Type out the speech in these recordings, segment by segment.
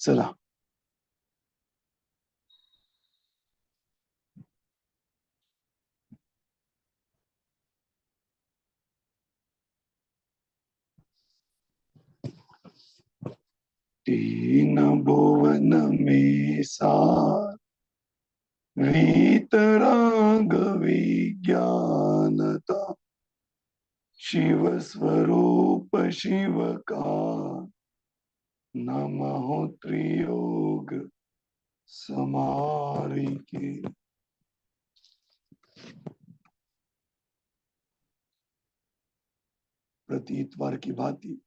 चला। तीन भुवन में सार वीतराग विज्ञानता, शिव स्वरूप शिव का नमो त्रियोग समारी के। प्रति इतवार की भांति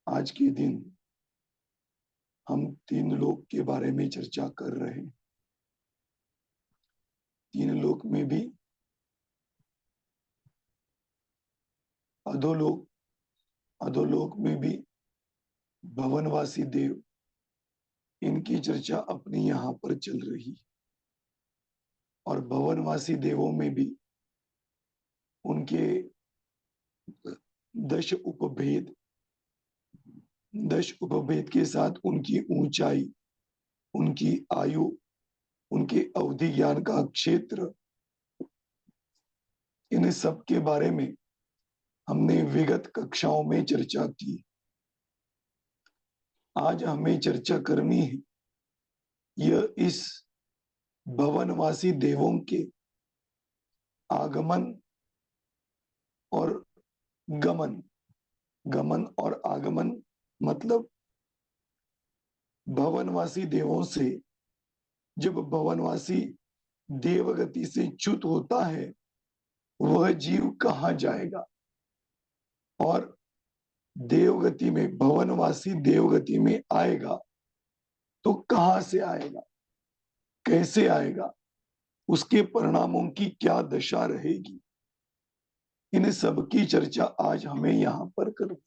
आज के दिन हम तीन लोक के बारे में चर्चा कर रहे हैं। तीन लोक में भी अधोलोक, अधोलोक में भी भवनवासी देव, इनकी चर्चा अपनी यहां पर चल रही। और भवनवासी देवों में भी उनके 10 उपभेद, 10 उपभेद के साथ उनकी ऊंचाई, उनकी आयु, उनके अवधि ज्ञान का क्षेत्र, इन सब के बारे में हमने विगत कक्षाओं में चर्चा की। आज हमें चर्चा करनी है यह इस भवनवासी देवों के आगमन और गमन। गमन और आगमन मतलब भवनवासी देवों से जब भवनवासी देवगति से च्युत होता है वह जीव कहाँ जाएगा, और देवगति में, भवनवासी देवगति में आएगा तो कहां से आएगा, कैसे आएगा, उसके परिणामों की क्या दशा रहेगी, इन सब की चर्चा आज हमें यहां पर करनी।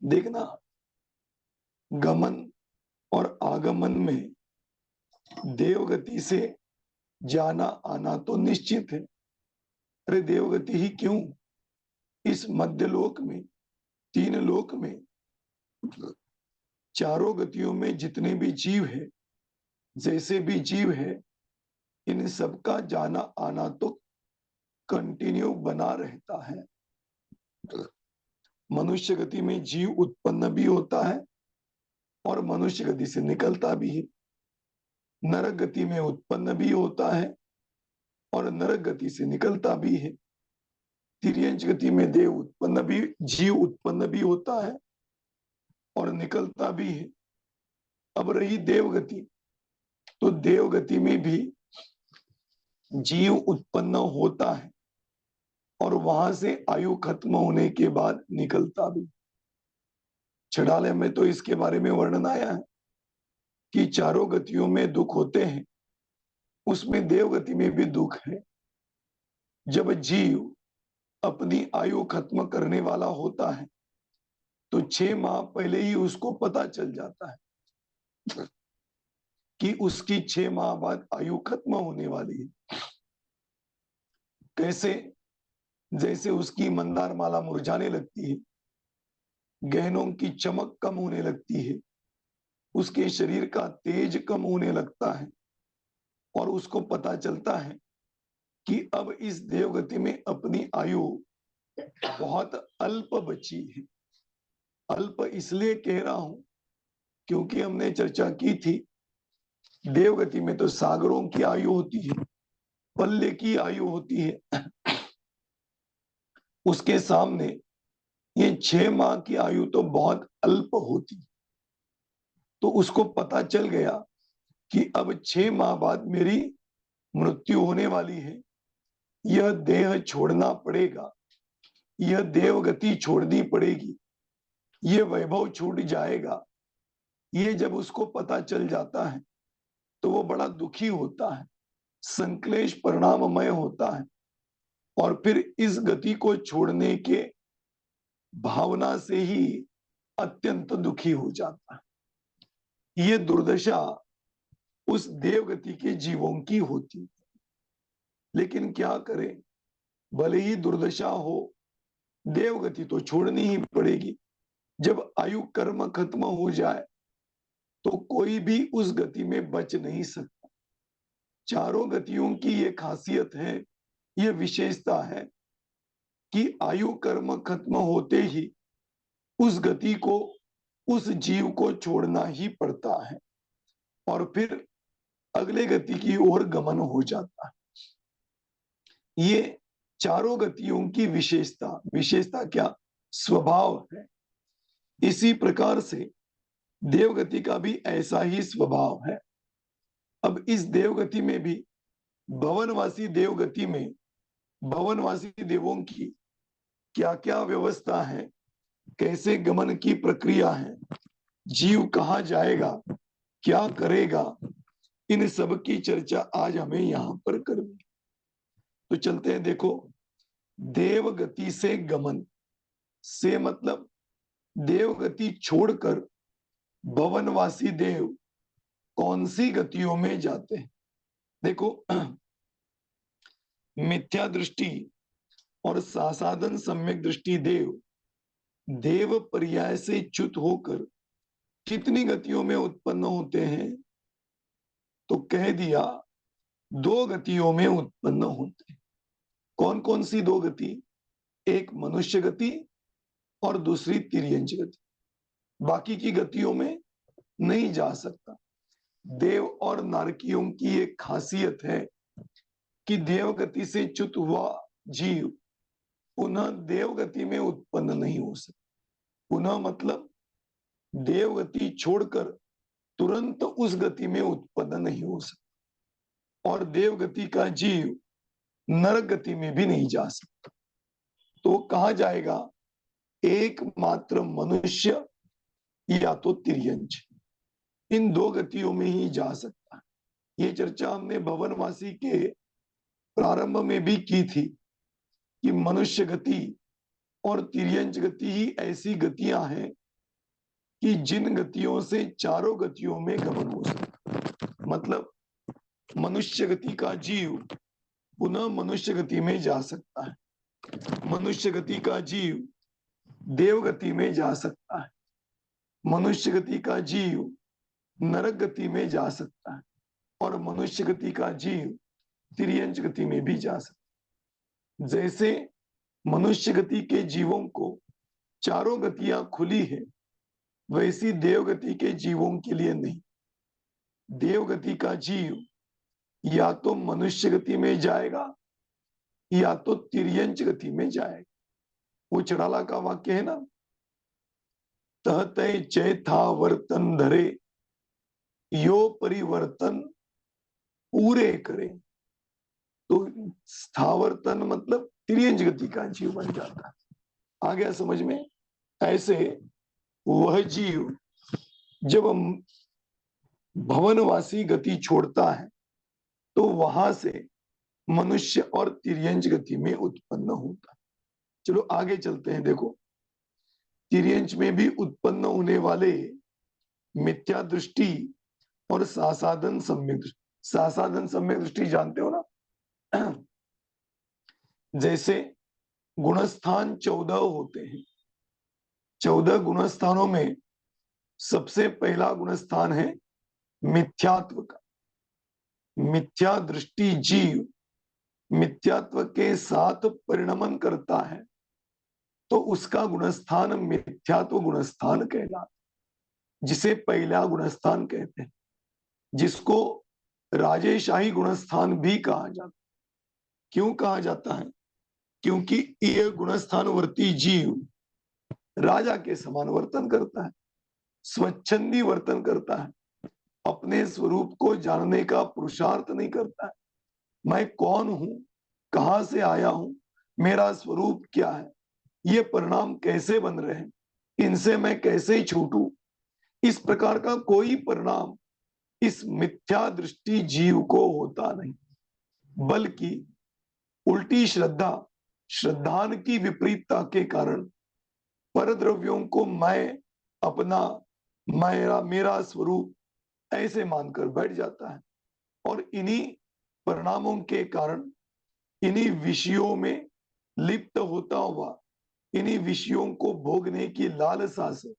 देखना, गमन और आगमन में देवगति से जाना आना तो निश्चित है। अरे देवगति ही क्यों, इस मध्यलोक में, तीन लोक में, चारों गतियों में जितने भी जीव है, जैसे भी जीव है, इन सबका जाना आना तो कंटिन्यू बना रहता है। मनुष्य गति में जीव उत्पन्न भी होता है और मनुष्य गति से निकलता भी है। नरक गति में उत्पन्न भी होता है और नरक गति से निकलता भी है। तिर्यंच गति में देव उत्पन्न भी, जीव उत्पन्न भी होता है और निकलता भी है। अब रही देवगति, तो देवगति में भी जीव उत्पन्न होता है और वहां से आयु खत्म होने के बाद निकलता भी। छड़ालय में तो इसके बारे में वर्णन आया है कि चारों गतियों में दुख होते हैं, उसमें देवगति में भी दुख है। जब जीव अपनी आयु खत्म करने वाला होता है तो 6 माह पहले ही उसको पता चल जाता है कि उसकी 6 माह बाद आयु खत्म होने वाली है। कैसे? जैसे उसकी मंदार माला मुरझाने लगती है, गहनों की चमक कम होने लगती है, उसके शरीर का तेज कम होने लगता है और उसको पता चलता है कि अब इस देवगति में अपनी आयु बहुत अल्प बची है। अल्प इसलिए कह रहा हूं क्योंकि हमने चर्चा की थी, देवगति में तो सागरों की आयु होती है, पल्ले की आयु होती है, उसके सामने ये 6 माह की आयु तो बहुत अल्प होती। तो उसको पता चल गया कि अब 6 माह बाद मेरी मृत्यु होने वाली है, यह देह छोड़ना पड़ेगा, यह देवगति छोड़नी पड़ेगी, यह वैभव छूट जाएगा। ये जब उसको पता चल जाता है तो वो बड़ा दुखी होता है, संक्लेश परिणाममय होता है और फिर इस गति को छोड़ने के भावना से ही अत्यंत दुखी हो जाता है। ये दुर्दशा उस देवगति के जीवों की होती है। लेकिन क्या करें, भले ही दुर्दशा हो, देवगति तो छोड़नी ही पड़ेगी। जब आयु कर्म खत्म हो जाए तो कोई भी उस गति में बच नहीं सकता। चारों गतियों की ये खासियत है, ये विशेषता है कि आयु कर्म खत्म होते ही उस गति को, उस जीव को छोड़ना ही पड़ता है और फिर अगले गति की ओर गमन हो जाता है। ये चारों गतियों की विशेषता, विशेषता क्या, स्वभाव है। इसी प्रकार से देवगति का भी ऐसा ही स्वभाव है। अब इस देवगति में भी भवनवासी देवगति में भवनवासी देवों की क्या क्या व्यवस्था है, कैसे गमन की प्रक्रिया है, जीव कहाँ जाएगा, क्या करेगा, इन सब की चर्चा आज हमें यहां पर करनी। तो चलते हैं। देखो, देवगति से गमन से मतलब देवगति छोड़कर भवनवासी देव कौन सी गतियों में जाते हैं। देखो, मिथ्या दृष्टि और सासाधन सम्यक दृष्टि देव देव पर्याय से च्युत होकर कितनी गतियों में उत्पन्न होते हैं, तो कह दिया दो गतियों में उत्पन्न होते हैं। कौन कौन सी दो गति, एक मनुष्य गति और दूसरी तिर्यंच गति। बाकी की गतियों में नहीं जा सकता। देव और नारकियों की एक खासियत है कि देव गति से च्युत हुआ जीव पुनः देव गति में उत्पन्न नहीं हो सकता। पुनः मतलब देव गति छोड़कर तुरंत उस गति में उत्पन्न नहीं हो सकता और देव गति का जीव नरक गति में भी नहीं जा सकता। तो कहा जाएगा एकमात्र मनुष्य या तो तिर्यंच, इन दो गतियों में ही जा सकता है। ये चर्चा हमने भवनवासी के प्रारंभ में भी की थी कि मनुष्य गति और तिर्यंच गति ही ऐसी गतियां हैं कि जिन गतियों से चारों गतियों में गमन हो सकता। मतलब मनुष्य गति का जीव पुनः मनुष्य गति में जा सकता है, मनुष्य गति का जीव देव गति में जा सकता है, मनुष्य गति का जीव नरक गति में जा सकता है और मनुष्य गति का जीव तिर्यंच गति में भी जा सकता है। जैसे मनुष्य गति के जीवों को चारों गतियां खुली है, वैसी देवगति के जीवों के लिए नहीं। देवगति का जीव या तो मनुष्य गति में जाएगा या तो तिर्यंच गति में जाएगा। वो चढ़ाला का वाक्य है ना, तहतय चैथा वर्तन धरे यो परिवर्तन पूरे करे। तो स्थावर्तन मतलब तिर्यंच गति का जीव बन जाता है। आ गया समझ में। ऐसे वह जीव जब भवनवासी गति छोड़ता है तो वहां से मनुष्य और तिर्यंच गति में उत्पन्न होता है। चलो आगे चलते हैं। देखो, तिर्यंच में भी उत्पन्न होने वाले मिथ्या दृष्टि और सासाधन सम्यक दृष्टि। सासाधन सम्यक दृष्टि जानते हो ना, जैसे गुणस्थान 14 होते हैं। 14 गुणस्थानों में सबसे पहला गुणस्थान है मिथ्यात्व का। मिथ्या दृष्टि जीव मिथ्यात्व के साथ परिणमन करता है तो उसका गुणस्थान मिथ्यात्व गुणस्थान कहलाता, जिसे पहला गुणस्थान कहते हैं, जिसको राजेशाही गुणस्थान भी कहा जाता। क्यों कहा जाता है? क्योंकि यह गुणस्थानवर्ती जीव राजा के समान वर्तन करता है, स्वच्छंदी वर्तन करता है, अपने स्वरूप को जानने का पुरुषार्थ नहीं करता है। मैं कौन हूं, कहां से आया हूं, मेरा स्वरूप क्या है, ये परिणाम कैसे बन रहे हैं, इनसे मैं कैसे छूटूं, इस प्रकार का कोई परिणाम इस मिथ्या दृष्टि जीव को होता नहीं। बल्कि उल्टी श्रद्धा, श्रद्धान की विपरीतता के कारण पर द्रव्यों को मैं, अपना, मेरा स्वरूप ऐसे मानकर बैठ जाता है और इन्हीं परिणामों के कारण, इन्हीं विषयों में लिप्त होता हुआ इन्हीं विषयों को भोगने की लालसा से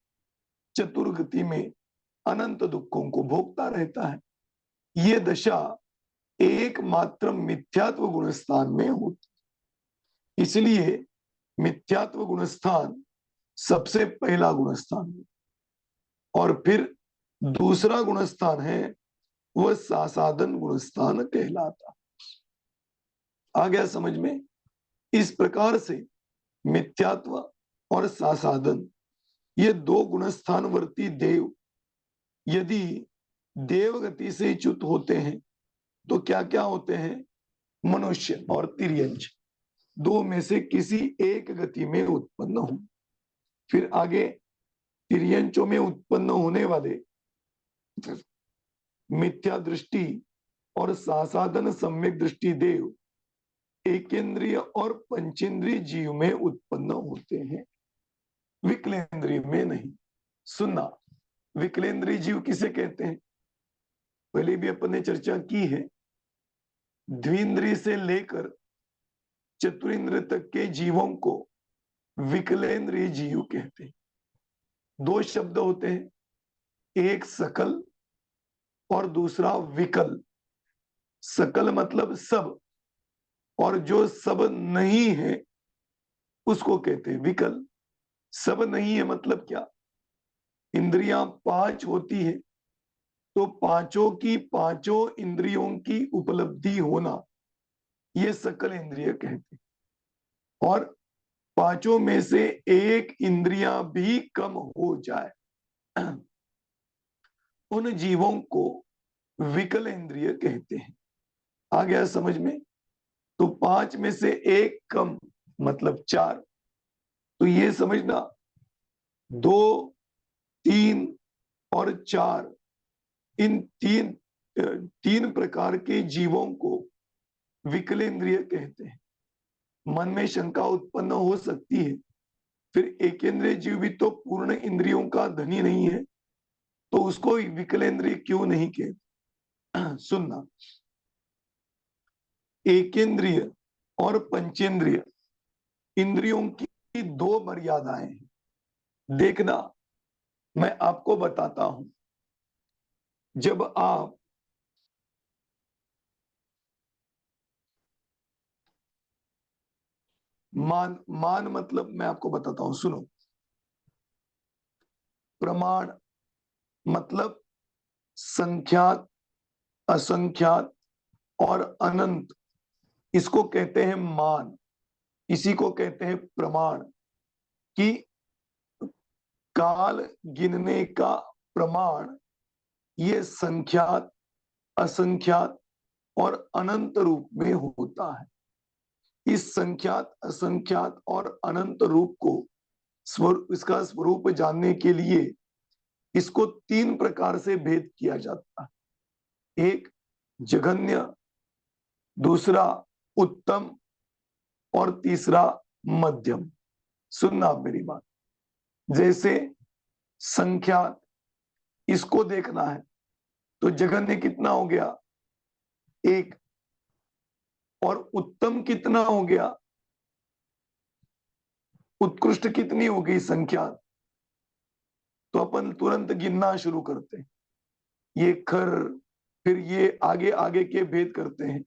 चतुर्गति में अनंत दुखों को भोगता रहता है। ये दशा एकमात्र मिथ्यात्व गुण स्थान में होती, इसलिए मिथ्यात्व गुण स्थान सबसे पहला गुण स्थान है। और फिर दूसरा गुण स्थान है वह सासाधन गुण स्थान कहलाता। आ गया समझ में? इस प्रकार से मिथ्यात्व और सासाधन ये दो गुणस्थानवर्ती देव यदि देवगति से च्युत होते हैं तो क्या क्या होते हैं? मनुष्य और तिर्यंच, दो में से किसी एक गति में उत्पन्न हो। फिर आगे तिर्यंचों में उत्पन्न होने वाले मिथ्या दृष्टि और सासाधन सम्यक दृष्टि देव एकेंद्रिय और पंचेंद्रिय जीव में उत्पन्न होते हैं, विकलेंद्रिय में नहीं। सुनना, विकलेंद्रिय जीव किसे कहते हैं? पहले भी अपन ने चर्चा की है। द्विंद्रिय से लेकर चतुरिंद्र तक के जीवों को विकलेंद्रिय जीव कहते हैं। दो शब्द होते हैं, एक सकल और दूसरा विकल। सकल मतलब सब, और जो सब नहीं है उसको कहते हैं विकल। सब नहीं है मतलब क्या? इंद्रियां पांच होती है तो पांचों की पांचों इंद्रियों की उपलब्धि होना ये सकल इंद्रिय कहते हैं। और पांचों में से एक इंद्रियां भी कम हो जाए उन जीवों को विकल इंद्रिय कहते हैं। आ गया समझ में? तो पांच में से एक कम मतलब चार। तो ये समझना, दो, तीन और चार, इन तीन प्रकार के जीवों को विकलेंद्रिय कहते हैं। मन में शंका उत्पन्न हो सकती है, फिर एकेंद्रिय जीव भी तो पूर्ण इंद्रियों का धनी नहीं है, तो उसको विकलेंद्रिय क्यों नहीं कहते? सुनना, एकेंद्रिय और पंचेंद्रिय इंद्रियों की दो मर्यादाएं हैं। देखना, मैं आपको बताता हूं। जब आप मान मतलब मैं आपको बताता हूं, सुनो। प्रमाण मतलब संख्यात, असंख्यात और अनंत, इसको कहते हैं मान। इसी को कहते हैं प्रमाण। कि काल गिनने का प्रमाण ये संख्यात, असंख्यात और अनंत रूप में होता है। इस संख्यात, असंख्यात और अनंत रूप को इसका स्वरूप जानने के लिए इसको तीन प्रकार से भेद किया जाता है। एक जघन्य, दूसरा उत्तम और तीसरा मध्यम। सुनना आप मेरी बात। जैसे संख्यात, इसको देखना है तो जघन्य कितना हो गया? एक। और उत्तम कितना हो गया? उत्कृष्ट कितनी हो गई संख्या? तो अपन तुरंत गिनना शुरू करते हैं, ये खर, फिर ये आगे आगे के भेद करते हैं।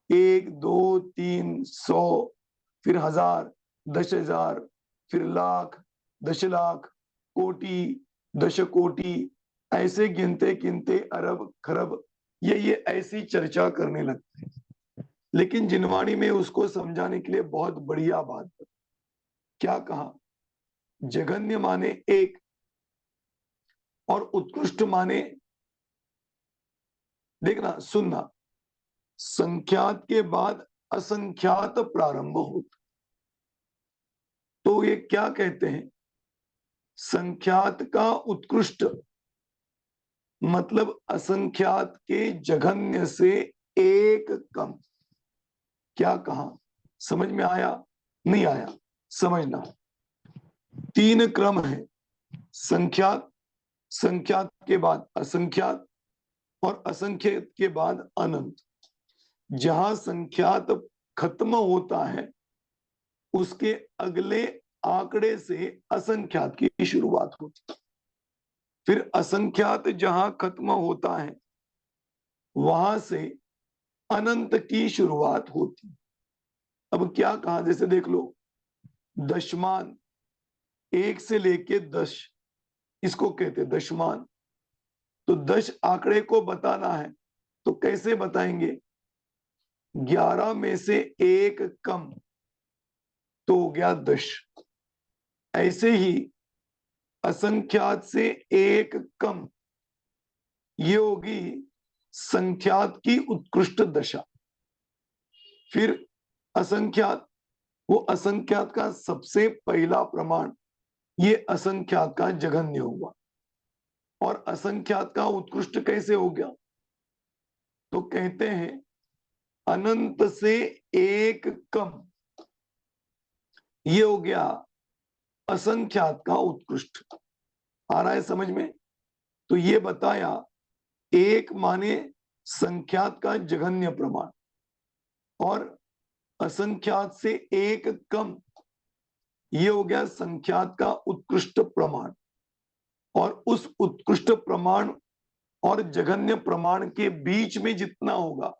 1, 2, 3, 100, फिर 1000, 10,000, फिर लाख, 10 लाख, कोटि, 10 कोटि, ऐसे गिनते गिनते अरब खरब ये ऐसी चर्चा करने लगते हैं। लेकिन जिनवाणी में उसको समझाने के लिए बहुत बढ़िया बात है। क्या कहा? जघन्य माने एक और उत्कृष्ट माने, देखना सुनना, संख्यात के बाद असंख्यात प्रारंभ होता। तो ये क्या कहते हैं? संख्यात का उत्कृष्ट मतलब असंख्यात के जघन्य से एक कम। क्या कहा? समझ में आया? नहीं आया? समझना, तीन क्रम है। संख्यात, संख्यात के बाद असंख्यात और असंख्यात के बाद अनंत। जहां संख्यात खत्म होता है उसके अगले आंकड़े से असंख्यात की शुरुआत होती, फिर असंख्यात जहां खत्म होता है वहां से अनंत की शुरुआत होती। अब क्या कहा, जैसे देख लो, दशमान, 1 से लेके 10, इसको कहते हैं दशमान। तो 10 आंकड़े को बताना है तो कैसे बताएंगे? 11 में से 1 कम तो हो गया 10। ऐसे ही असंख्यात से 1 कम, ये होगी संख्यात की उत्कृष्ट दशा। फिर असंख्यात, वो असंख्यात का सबसे पहला प्रमाण, ये असंख्यात का जघन्य हुआ। और असंख्यात का उत्कृष्ट कैसे हो गया? तो कहते हैं अनंत से 1 कम, ये हो गया असंख्यात का उत्कृष्ट। आ रहा है समझ में? तो ये बताया, 1 माने संख्यात का जघन्य प्रमाण, और असंख्यात से 1 कम, ये हो गया संख्यात का उत्कृष्ट प्रमाण। और उस उत्कृष्ट प्रमाण और जघन्य प्रमाण के बीच में जितना होगा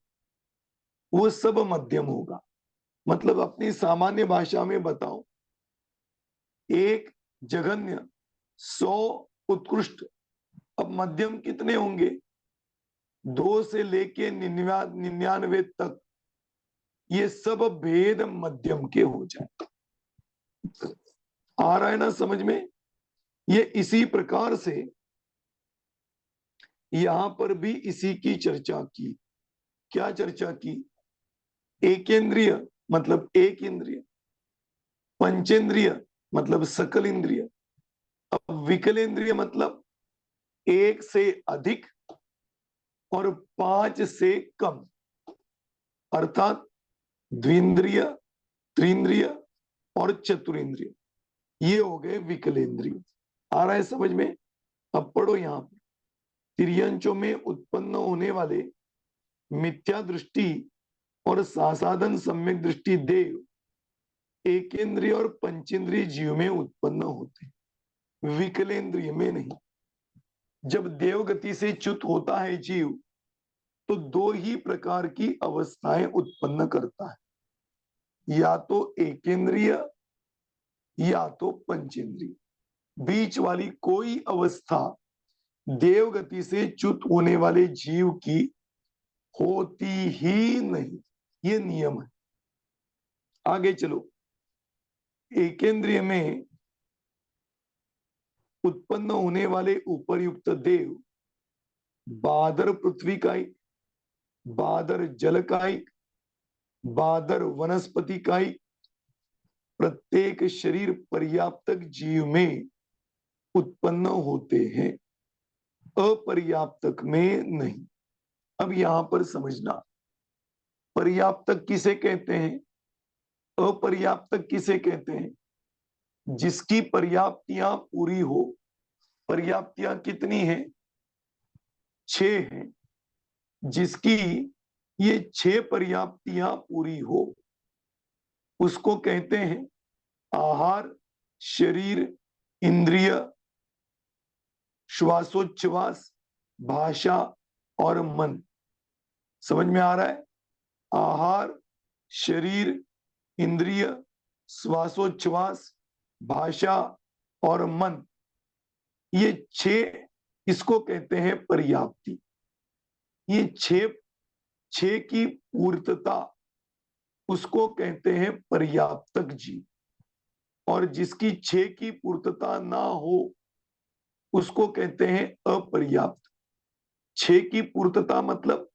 वो सब मध्यम होगा। मतलब अपनी सामान्य भाषा में बताओ, 1 जघन्य, 100 उत्कृष्ट। अब मध्यम कितने होंगे? 2 से लेके 99 तक, ये सब भेद मध्यम के हो जाए। आ रहा है ना समझ में? ये इसी प्रकार से यहां पर भी इसी की चर्चा की। क्या चर्चा की? एकेंद्रिय मतलब एक इंद्रिय, पंचेंद्रिय मतलब सकल इंद्रिय, अब विकलेंद्रिय मतलब 1 से अधिक और 5 से कम, अर्थात द्विंद्रिय, त्रिंद्रिय और चतुरिंद्रिय, ये हो गए विकलेंद्रिय। आ रहा है समझ में? अब पढ़ो यहां पर, तिर्यंचों में उत्पन्न होने वाले मिथ्या दृष्टि और सासाधन सम्यक दृष्टि देव एकेंद्रिय और पंचेंद्रिय जीव में उत्पन्न होते, विकलेंद्रिय में नहीं। जब देव गति से च्युत होता है जीव तो 2 ही प्रकार की अवस्थाएं उत्पन्न करता है, या तो एकेंद्रिय या तो पंचेंद्रिय। बीच वाली कोई अवस्था देव गति से च्युत होने वाले जीव की होती ही नहीं, ये नियम है। आगे चलो, एकेंद्रिय में उत्पन्न होने वाले उपर्युक्त देव बादर पृथ्वी कायिक, बादर जल कायिक, बादर वनस्पति कायिक, प्रत्येक शरीर पर्याप्तक जीव में उत्पन्न होते हैं, अपर्याप्तक में नहीं। अब यहां पर समझना, पर्याप्तक किसे कहते हैं, अपर्याप्तक किसे कहते हैं? जिसकी पर्याप्तियां पूरी हो। पर्याप्तियां कितनी हैं? 6 हैं। जिसकी ये 6 पर्याप्तियां पूरी हो उसको कहते हैं आहार, शरीर, इंद्रिय, श्वासोच्छ्वास, भाषा और मन। समझ में आ रहा है? आहार, शरीर, इंद्रिय, श्वासोच्छ्वास, भाषा और मन, ये 6, इसको कहते हैं पर्याप्ति। ये 6 की पूर्तता उसको कहते हैं पर्याप्तक जीव, और जिसकी 6 की पूर्तता ना हो उसको कहते हैं अपर्याप्त। 6 की पूर्तता मतलब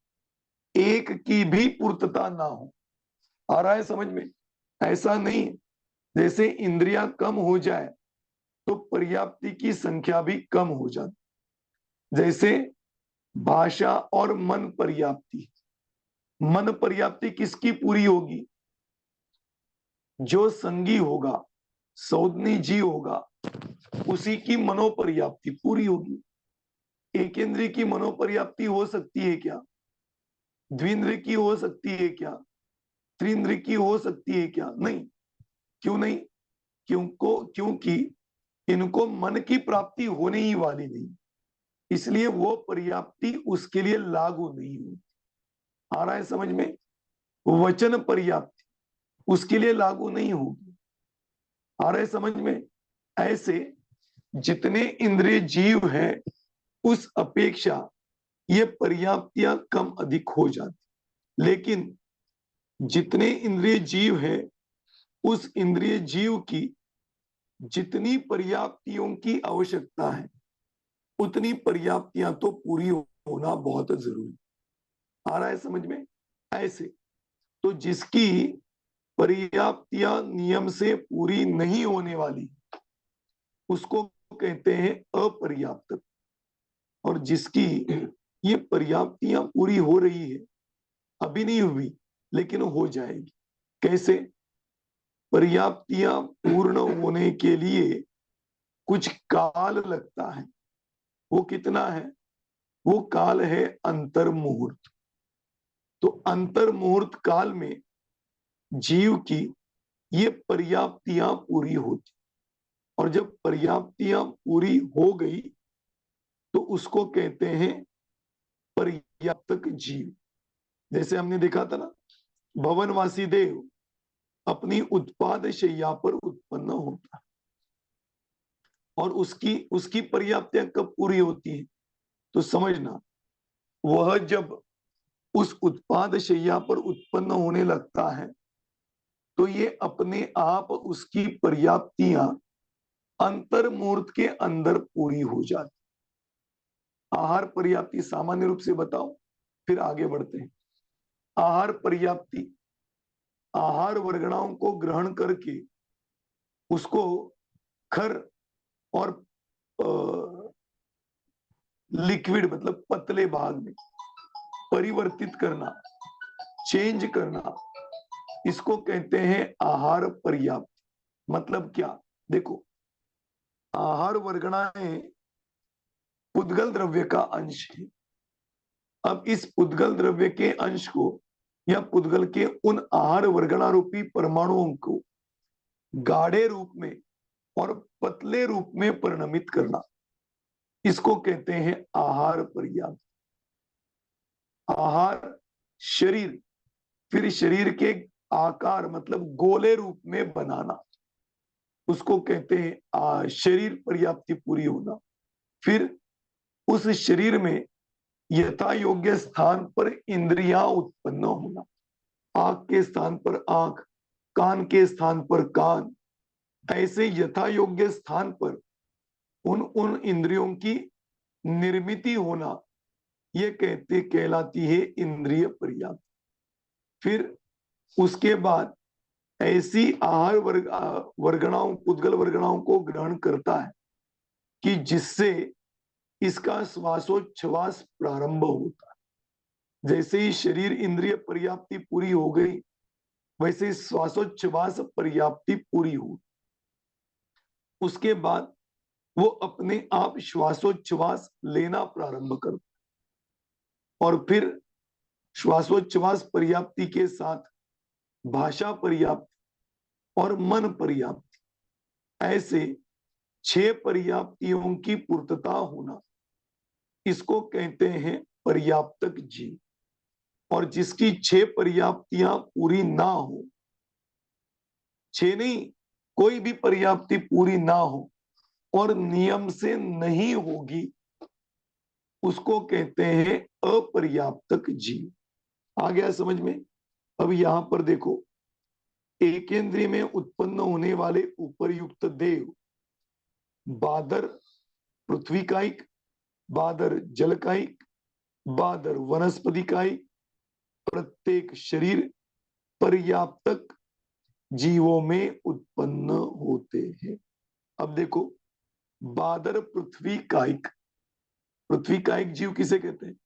1 की भी पूर्तता ना हो। आ रहा है समझ में? ऐसा नहीं जैसे इंद्रियां कम हो जाए तो पर्याप्ति की संख्या भी कम हो जाती। जैसे भाषा और मन पर्याप्ति, मन पर्याप्ति किसकी पूरी होगी? जो संगी होगा, सौदनी जी होगा, उसी की मनोपर्याप्ति पूरी होगी। एकेंद्रीय की मनोपर्याप्ति हो सकती है क्या? द्विंद्रिय की हो सकती है क्या? त्रिंद्रिय की हो सकती है क्या? नहीं। क्यों नहीं? क्योंकि इनको मन की प्राप्ति होने ही वाली नहीं, इसलिए वो पर्याप्ति उसके लिए लागू नहीं होती। आ रहा है समझ में? वचन पर्याप्ति उसके लिए लागू नहीं होगी। आ रहा है समझ में? ऐसे जितने इंद्रिय जीव हैं उस अपेक्षा ये पर्याप्तियां कम अधिक हो जाती, लेकिन जितने इंद्रिय जीव हैं उस इंद्रिय जीव की जितनी पर्याप्तियों की आवश्यकता है उतनी पर्याप्तियां तो पूरी होना बहुत जरूरी। आ रहा है समझ में? ऐसे तो जिसकी पर्याप्तियां नियम से पूरी नहीं होने वाली उसको कहते हैं अपर्याप्त, और जिसकी ये पर्याप्तियां पूरी हो रही है, अभी नहीं हुई लेकिन हो जाएगी। कैसे? पर्याप्तियां पूर्ण होने के लिए कुछ काल लगता है। वो कितना है? वो काल है अंतर मुहूर्त। तो अंतर मुहूर्त काल में जीव की ये पर्याप्तियां पूरी होती, और जब पर्याप्तियां पूरी हो गई तो उसको कहते हैं पर्याप्तक जीव। जैसे हमने देखा था ना, भवनवासी देव अपनी उत्पाद शैया पर उत्पन्न होता है, और उसकी उसकी पर्याप्तियां कब पूरी होती है? तो समझना, वह जब उस उत्पाद शैया पर उत्पन्न होने लगता है तो ये अपने आप उसकी पर्याप्तियां अंतर मुहूर्त के अंदर पूरी हो जाती। आहार पर्याप्ति सामान्य रूप से बताओ, फिर आगे बढ़ते हैं। आहार पर्याप्ति आहार वर्गणाओं को ग्रहण करके उसको खर और लिक्विड मतलब पतले भाग में परिवर्तित करना, चेंज करना, इसको कहते हैं आहार पर्याप्त। मतलब क्या? देखो, आहार वर्गणाएं पुद्गल द्रव्य का अंश है। अब इस पुद्गल द्रव्य के अंश को या पुद्गल के उन आहार वर्गणा रूपी परमाणुओं को गाढ़े रूप में और पतले रूप में परिणमित करना, इसको कहते हैं आहार पर्याप्त। आहार शरीर, फिर शरीर के आकार मतलब गोले रूप में बनाना, उसको कहते हैं शरीर पर्याप्ति पूरी होना। फिर उस शरीर में यथा योग्य स्थान पर इंद्रियां उत्पन्न होना, आंख के स्थान पर आंख, कान के स्थान पर कान, ऐसे यथा योग्य स्थान पर उन उन इंद्रियों की निर्मिति होना, ये कहलाती है इंद्रिय पर्याप्ति। फिर उसके बाद ऐसी आहार वर्गणाओं पुद्गल वर्गणाओं को ग्रहण करता है कि जिससे इसका श्वासोच्छ्वास प्रारंभ होता है। जैसे ही शरीर इंद्रिय पर्याप्ति पूरी हो गई, वैसे श्वासोच्छ्वास पर्याप्ति पूरी हो। उसके बाद वो अपने आप श्वासोच्छ्वास लेना प्रारंभ करता, और फिर श्वासोच्छ्वास पर्याप्ति के साथ भाषा पर्याप्ति और मन पर्याप्ति, ऐसे 6 पर्याप्तियों की पूर्तता होना, इसको कहते हैं पर्याप्तक जीव। और जिसकी 6 पर्याप्तियां पूरी ना हो, 6 नहीं, कोई भी पर्याप्ति पूरी ना हो और नियम से नहीं होगी, उसको कहते हैं अपर्याप्तक जीव। आ गया समझ में? अब यहां पर देखो, एकेंद्रिय में उत्पन्न होने वाले उपर्युक्त देव बादर पृथ्वी कायिक, बादर जल कायिक, बादर वनस्पति कायिक, प्रत्येक शरीर पर्याप्तक जीवों में उत्पन्न होते हैं। अब देखो, बादर पृथ्वी कायिक जीव किसे कहते हैं?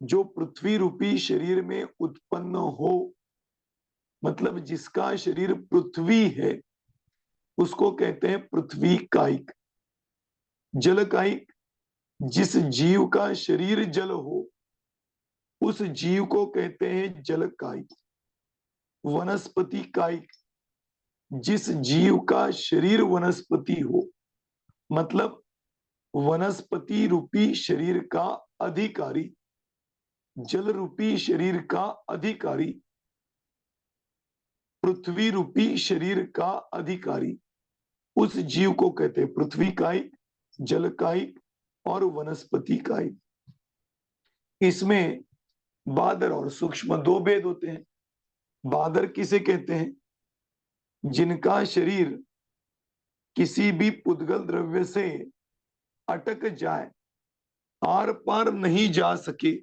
जो पृथ्वी रूपी शरीर में उत्पन्न हो, मतलब जिसका शरीर पृथ्वी है, उसको कहते हैं पृथ्वी कायिक। जल कायिक, जिस जीव का शरीर जल हो उस जीव को कहते हैं जल कायिक। वनस्पति कायिक, जिस जीव का शरीर वनस्पति हो, मतलब वनस्पति रूपी शरीर का अधिकारी, जल रूपी शरीर का अधिकारी, पृथ्वी रूपी शरीर का अधिकारी, उस जीव को कहते हैं पृथ्वी कायिक, जल कायिक और वनस्पति कायिक। इसमें बादर और सूक्ष्म दो भेद होते हैं। बादर किसे कहते हैं? जिनका शरीर किसी भी पुद्गल द्रव्य से अटक जाए, आर पार नहीं जा सके,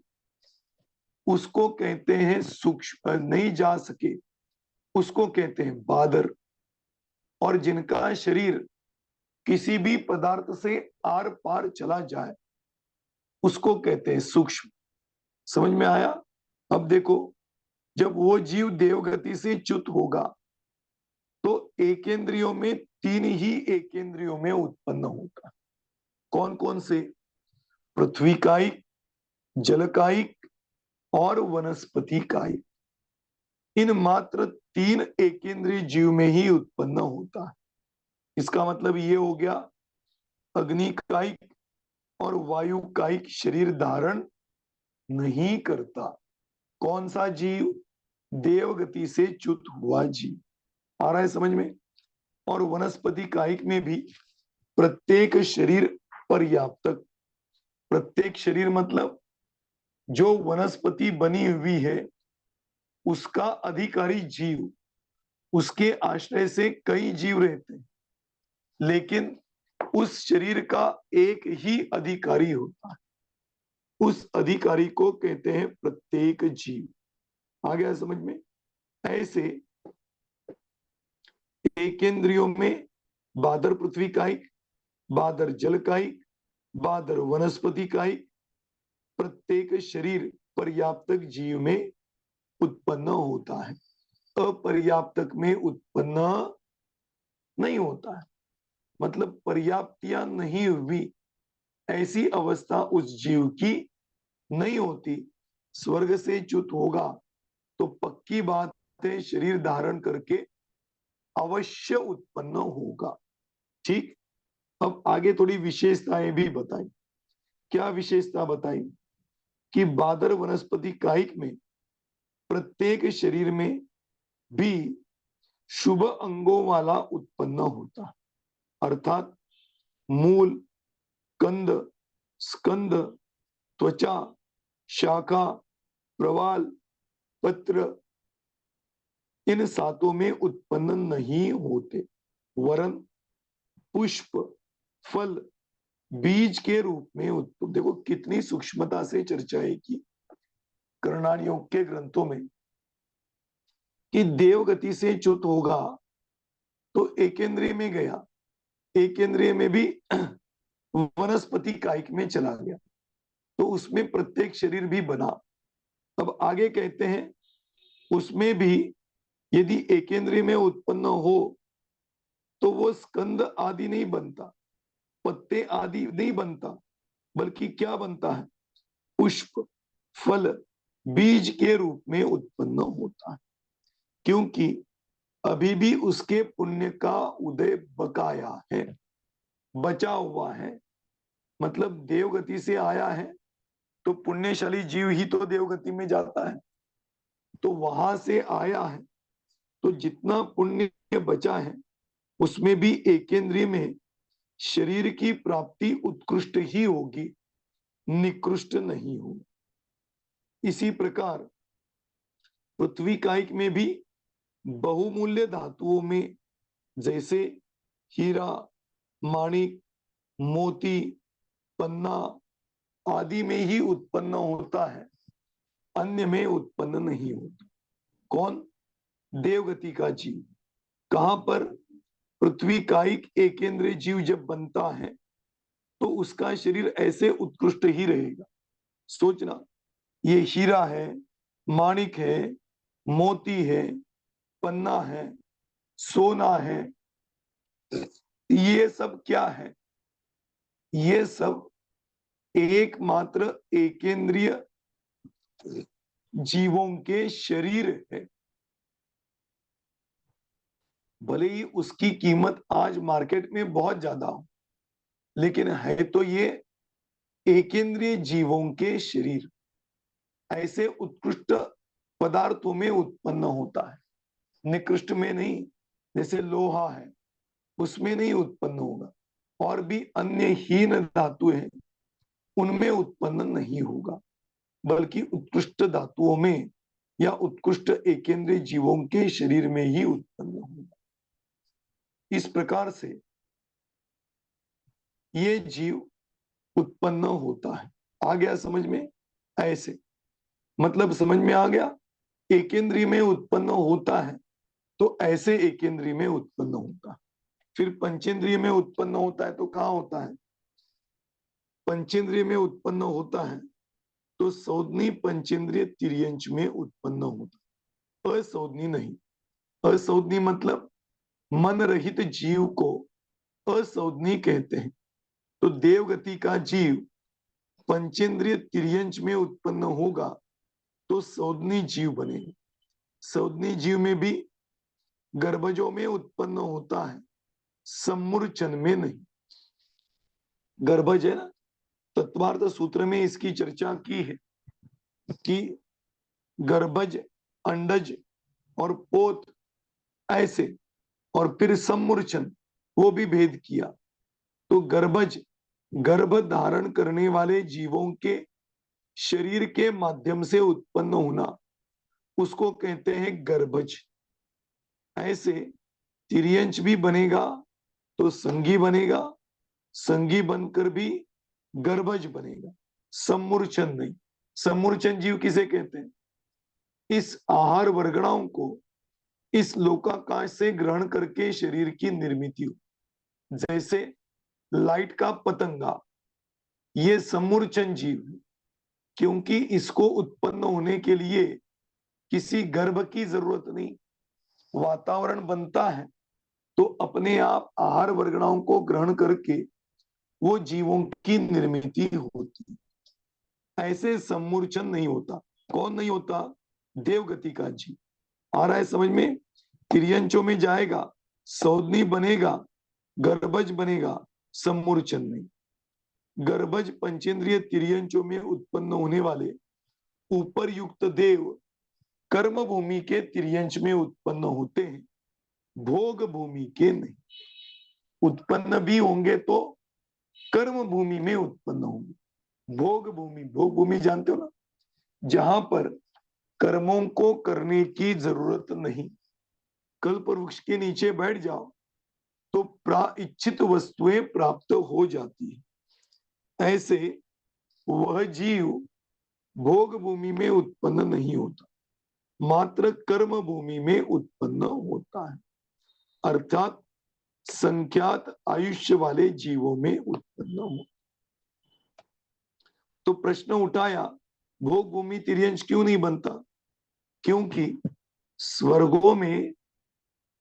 उसको कहते हैं सूक्ष्म, नहीं जा सके उसको कहते हैं बादर। और जिनका शरीर किसी भी पदार्थ से आर पार चला जाए, उसको कहते हैं सूक्ष्म। समझ में आया? अब देखो, जब वो जीव देवगति से च्युत होगा तो एकेंद्रियों में तीन ही एकेंद्रियों में उत्पन्न होगा। कौन कौन से? पृथ्वी कायिक, जल कायिक और वनस्पति कायिक। इन मात्र तीन एकेंद्रीय जीव में ही उत्पन्न होता है। इसका मतलब ये हो गया, अग्नि कायिक और वायु कायिक शरीर धारण नहीं करता। कौन सा जीव? देवगति से च्युत हुआ जीव। आ रहा है समझ में? और वनस्पति कायिक में भी प्रत्येक शरीर पर्याप्तक, प्रत्येक शरीर मतलब जो वनस्पति बनी हुई है उसका अधिकारी जीव, उसके आश्रय से कई जीव रहते हैं, लेकिन उस शरीर का एक ही अधिकारी होता है। उस अधिकारी को कहते हैं प्रत्येक जीव। आ गया समझ में? ऐसे एकेंद्रियों में बादर पृथ्वी कायिक, बादर जल कायिक, बादर वनस्पति कायिक, प्रत्येक शरीर पर्याप्तक जीव में उत्पन्न होता है, अपर्याप्तक में उत्पन्न नहीं होता है। मतलब पर्याप्तियां नहीं हुई, ऐसी अवस्था उस जीव की नहीं होती। स्वर्ग से च्युत होगा तो पक्की बात है, शरीर धारण करके अवश्य उत्पन्न होगा। ठीक। अब आगे थोड़ी विशेषताएं भी बताई। क्या विशेषता बताई? कि बादर वनस्पति कायिक में प्रत्येक शरीर में भी शुभ अंगों वाला उत्पन्न होता, अर्थात मूल, कंद, स्कंद, त्वचा, शाखा, प्रवाल, पत्र, इन सातों में उत्पन्न नहीं होते, वरन पुष्प, फल, बीज के रूप में उत्पन्न। देखो कितनी सूक्ष्मता से चर्चाएं की करणानियों के ग्रंथों में कि देवगति से च्युत होगा तो एकेंद्रिय में गया, एकेंद्रिय में भी वनस्पति कायिक में चला गया, तो उसमें प्रत्येक शरीर भी बना। अब आगे कहते हैं उसमें भी यदि एकेंद्रिय में उत्पन्न हो तो वो स्कंद आदि नहीं बनता, पत्ते आदि नहीं बनता, बल्कि क्या बनता है? पुष्प, फल, बीज के रूप में उत्पन्न होता है, क्योंकि अभी भी उसके पुण्य का उदय बकाया है, बचा हुआ है। मतलब देवगति से आया है तो पुण्यशाली जीव ही तो देवगति में जाता है, तो वहां से आया है तो जितना पुण्य बचा है उसमें भी एकेंद्रिय में शरीर की प्राप्ति उत्कृष्ट ही होगी, निकृष्ट नहीं होगी। इसी प्रकार पृथ्वी कायिक में भी बहुमूल्य धातुओं में जैसे हीरा, माणिक, मोती, पन्ना आदि में ही उत्पन्न होता है, अन्य में उत्पन्न नहीं होता। कौन? देवगति का जीव। कहां पर? पृथ्वी कायिक एकेंद्रीय जीव जब बनता है तो उसका शरीर ऐसे उत्कृष्ट ही रहेगा। सोचना, ये हीरा है, माणिक है, मोती है, पन्ना है, सोना है, ये सब क्या है? ये सब एकमात्र एकेंद्रीय जीवों के शरीर है। भले ही उसकी कीमत आज मार्केट में बहुत ज्यादा हो, लेकिन है तो ये एकेंद्रीय जीवों के शरीर, ऐसे उत्कृष्ट पदार्थों में उत्पन्न होता है, निकृष्ट में नहीं। जैसे लोहा है, उसमें नहीं उत्पन्न होगा, और भी अन्य हीन धातु हैं, उनमें उत्पन्न नहीं होगा, बल्कि उत्कृष्ट धातुओं में या उत्कृष्ट एकेंद्रीय जीवों के शरीर में ही उत्पन्न होगा। इस प्रकार से ये जीव उत्पन्न होता है। आ गया समझ में? ऐसे मतलब समझ में आ गया, एकेंद्रीय में उत्पन्न होता है तो ऐसे एकेंद्रीय में उत्पन्न होता है। फिर पंचेंद्रिय में उत्पन्न होता है तो कहां होता है? पंचेंद्रिय में उत्पन्न होता है तो सौदनी पंचेंद्रिय तिर्यंच में उत्पन्न होता है, असौदनी नहीं। असौदनी मतलब मन रहित जीव को असौदनी कहते हैं। तो देवगति का जीव पंचेंद्रिय तिर्यंच में उत्पन्न होगा तो सौदनी जीव बनेगा। सौदनी जीव में भी गर्भजों में उत्पन्न होता है, सम्मूर्छन में नहीं। गर्भज है ना, तत्वार्थ सूत्र में इसकी चर्चा की है कि गर्भज, अंडज और पोत ऐसे, और फिर सम्मूर्छन, वो भी भेद किया। तो गर्भज गर्भ धारण करने वाले जीवों के शरीर के माध्यम से उत्पन्न होना, उसको कहते हैं गर्भज। ऐसे तिर्यंच भी बनेगा तो संगी बनेगा, संगी बनकर भी गर्भज बनेगा, सम्मूर्छन नहीं। सम्मूर्छन जीव किसे कहते हैं? इस आहार वर्गणाओं को इस लोकाकाश से ग्रहण करके शरीर की निर्मित हो। जैसे लाइट का पतंगा, ये सम्मूर्छन जीव है, क्योंकि इसको उत्पन्न होने के लिए किसी गर्भ की जरूरत नहीं, वातावरण बनता है तो अपने आप आहार वर्गणाओं को ग्रहण करके वो जीवों की निर्मित होती है। ऐसे सम्मूर्छन नहीं होता। कौन नहीं होता? देवगति का जीव। आ रहा है समझ में? तिर्यंचों में जाएगा, सौदनी बनेगा, गर्भज बनेगा, सम्मूर्छन नहीं। गर्भज पंचेंद्रिय तिर्यंचों में उत्पन्न होने वाले ऊपर युक्त देव कर्म भूमि के तिर्यंच में उत्पन्न होते हैं, भोग भूमि के नहीं। उत्पन्न भी होंगे तो कर्म भूमि में उत्पन्न होंगे। भोग भूमि, भोग भूमि जानते हो ना, जहां पर कर्मों को करने की जरूरत नहीं, कल्प वृक्ष के नीचे बैठ जाओ तो प्राइच्छित वस्तुएं प्राप्त हो जाती है। ऐसे वह जीव भोग भूमि में उत्पन्न नहीं होता, मात्र कर्म भूमि में उत्पन्न होता है, अर्थात संख्यात आयुष्य वाले जीवों में उत्पन्न हो। तो प्रश्न उठाया, भोग भूमि तिर्यंच क्यों नहीं बनता? क्योंकि स्वर्गों में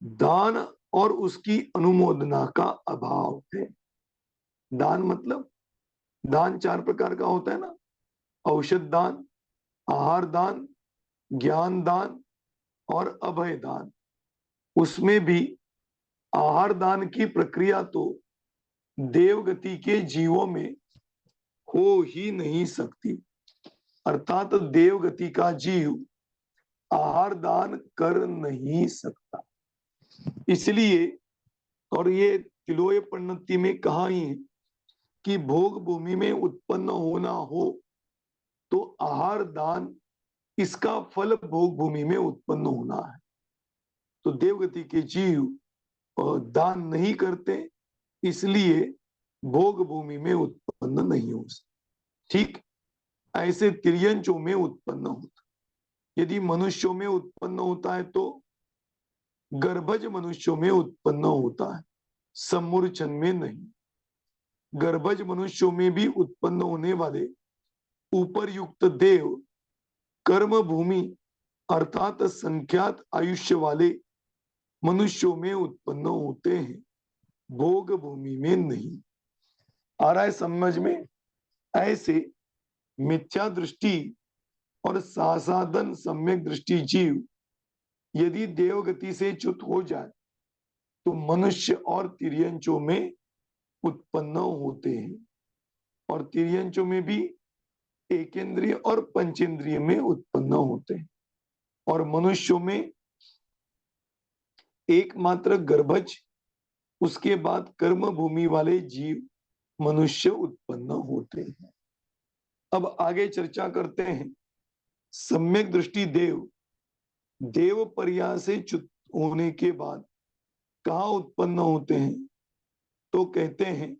दान और उसकी अनुमोदना का अभाव है। दान मतलब, दान चार प्रकार का होता है ना, औषध दान, आहार दान, ज्ञान दान और अभय दान। उसमें भी आहार दान की प्रक्रिया तो देवगति के जीवों में हो ही नहीं सकती, अर्थात देवगति का जीव आहार दान कर नहीं सकता। इसलिए, और ये तिलोय प्रणति में कहा ही है कि भोग भूमि में उत्पन्न होना हो तो आहार दान, इसका फल भोग भूमि में उत्पन्न होना है। तो देवगति के जीव दान नहीं करते, इसलिए भोग भूमि में उत्पन्न नहीं हो सकते। ठीक ऐसे तिर्यंचों में उत्पन्न होता। यदि मनुष्यों में उत्पन्न होता है तो गर्भज मनुष्यों में उत्पन्न होता है, सम्मूर्छन में नहीं। गर्भज मनुष्यों में भी उत्पन्न होने वाले ऊपर युक्त देव कर्म भूमि अर्थात संख्यात आयुष्य वाले मनुष्यों में उत्पन्न होते हैं, भोग भूमि में नहीं। आ रहा है समझ में? ऐसे मिथ्या दृष्टि और सासाधन सम्यक दृष्टि जीव यदि देवगति से च्युत हो जाए तो मनुष्य और तिर्यंचों में उत्पन्न होते हैं, और तिर्यंचों में भी एकेंद्रिय और पंचेंद्रिय में उत्पन्न होते हैं, और मनुष्यों में एकमात्र गर्भज, उसके बाद कर्म भूमि वाले जीव मनुष्य उत्पन्न होते हैं। अब आगे चर्चा करते हैं। सम्यक दृष्टि देव, देव पर्याय से च्युत होने के बाद कहाँ उत्पन्न होते हैं? तो कहते हैं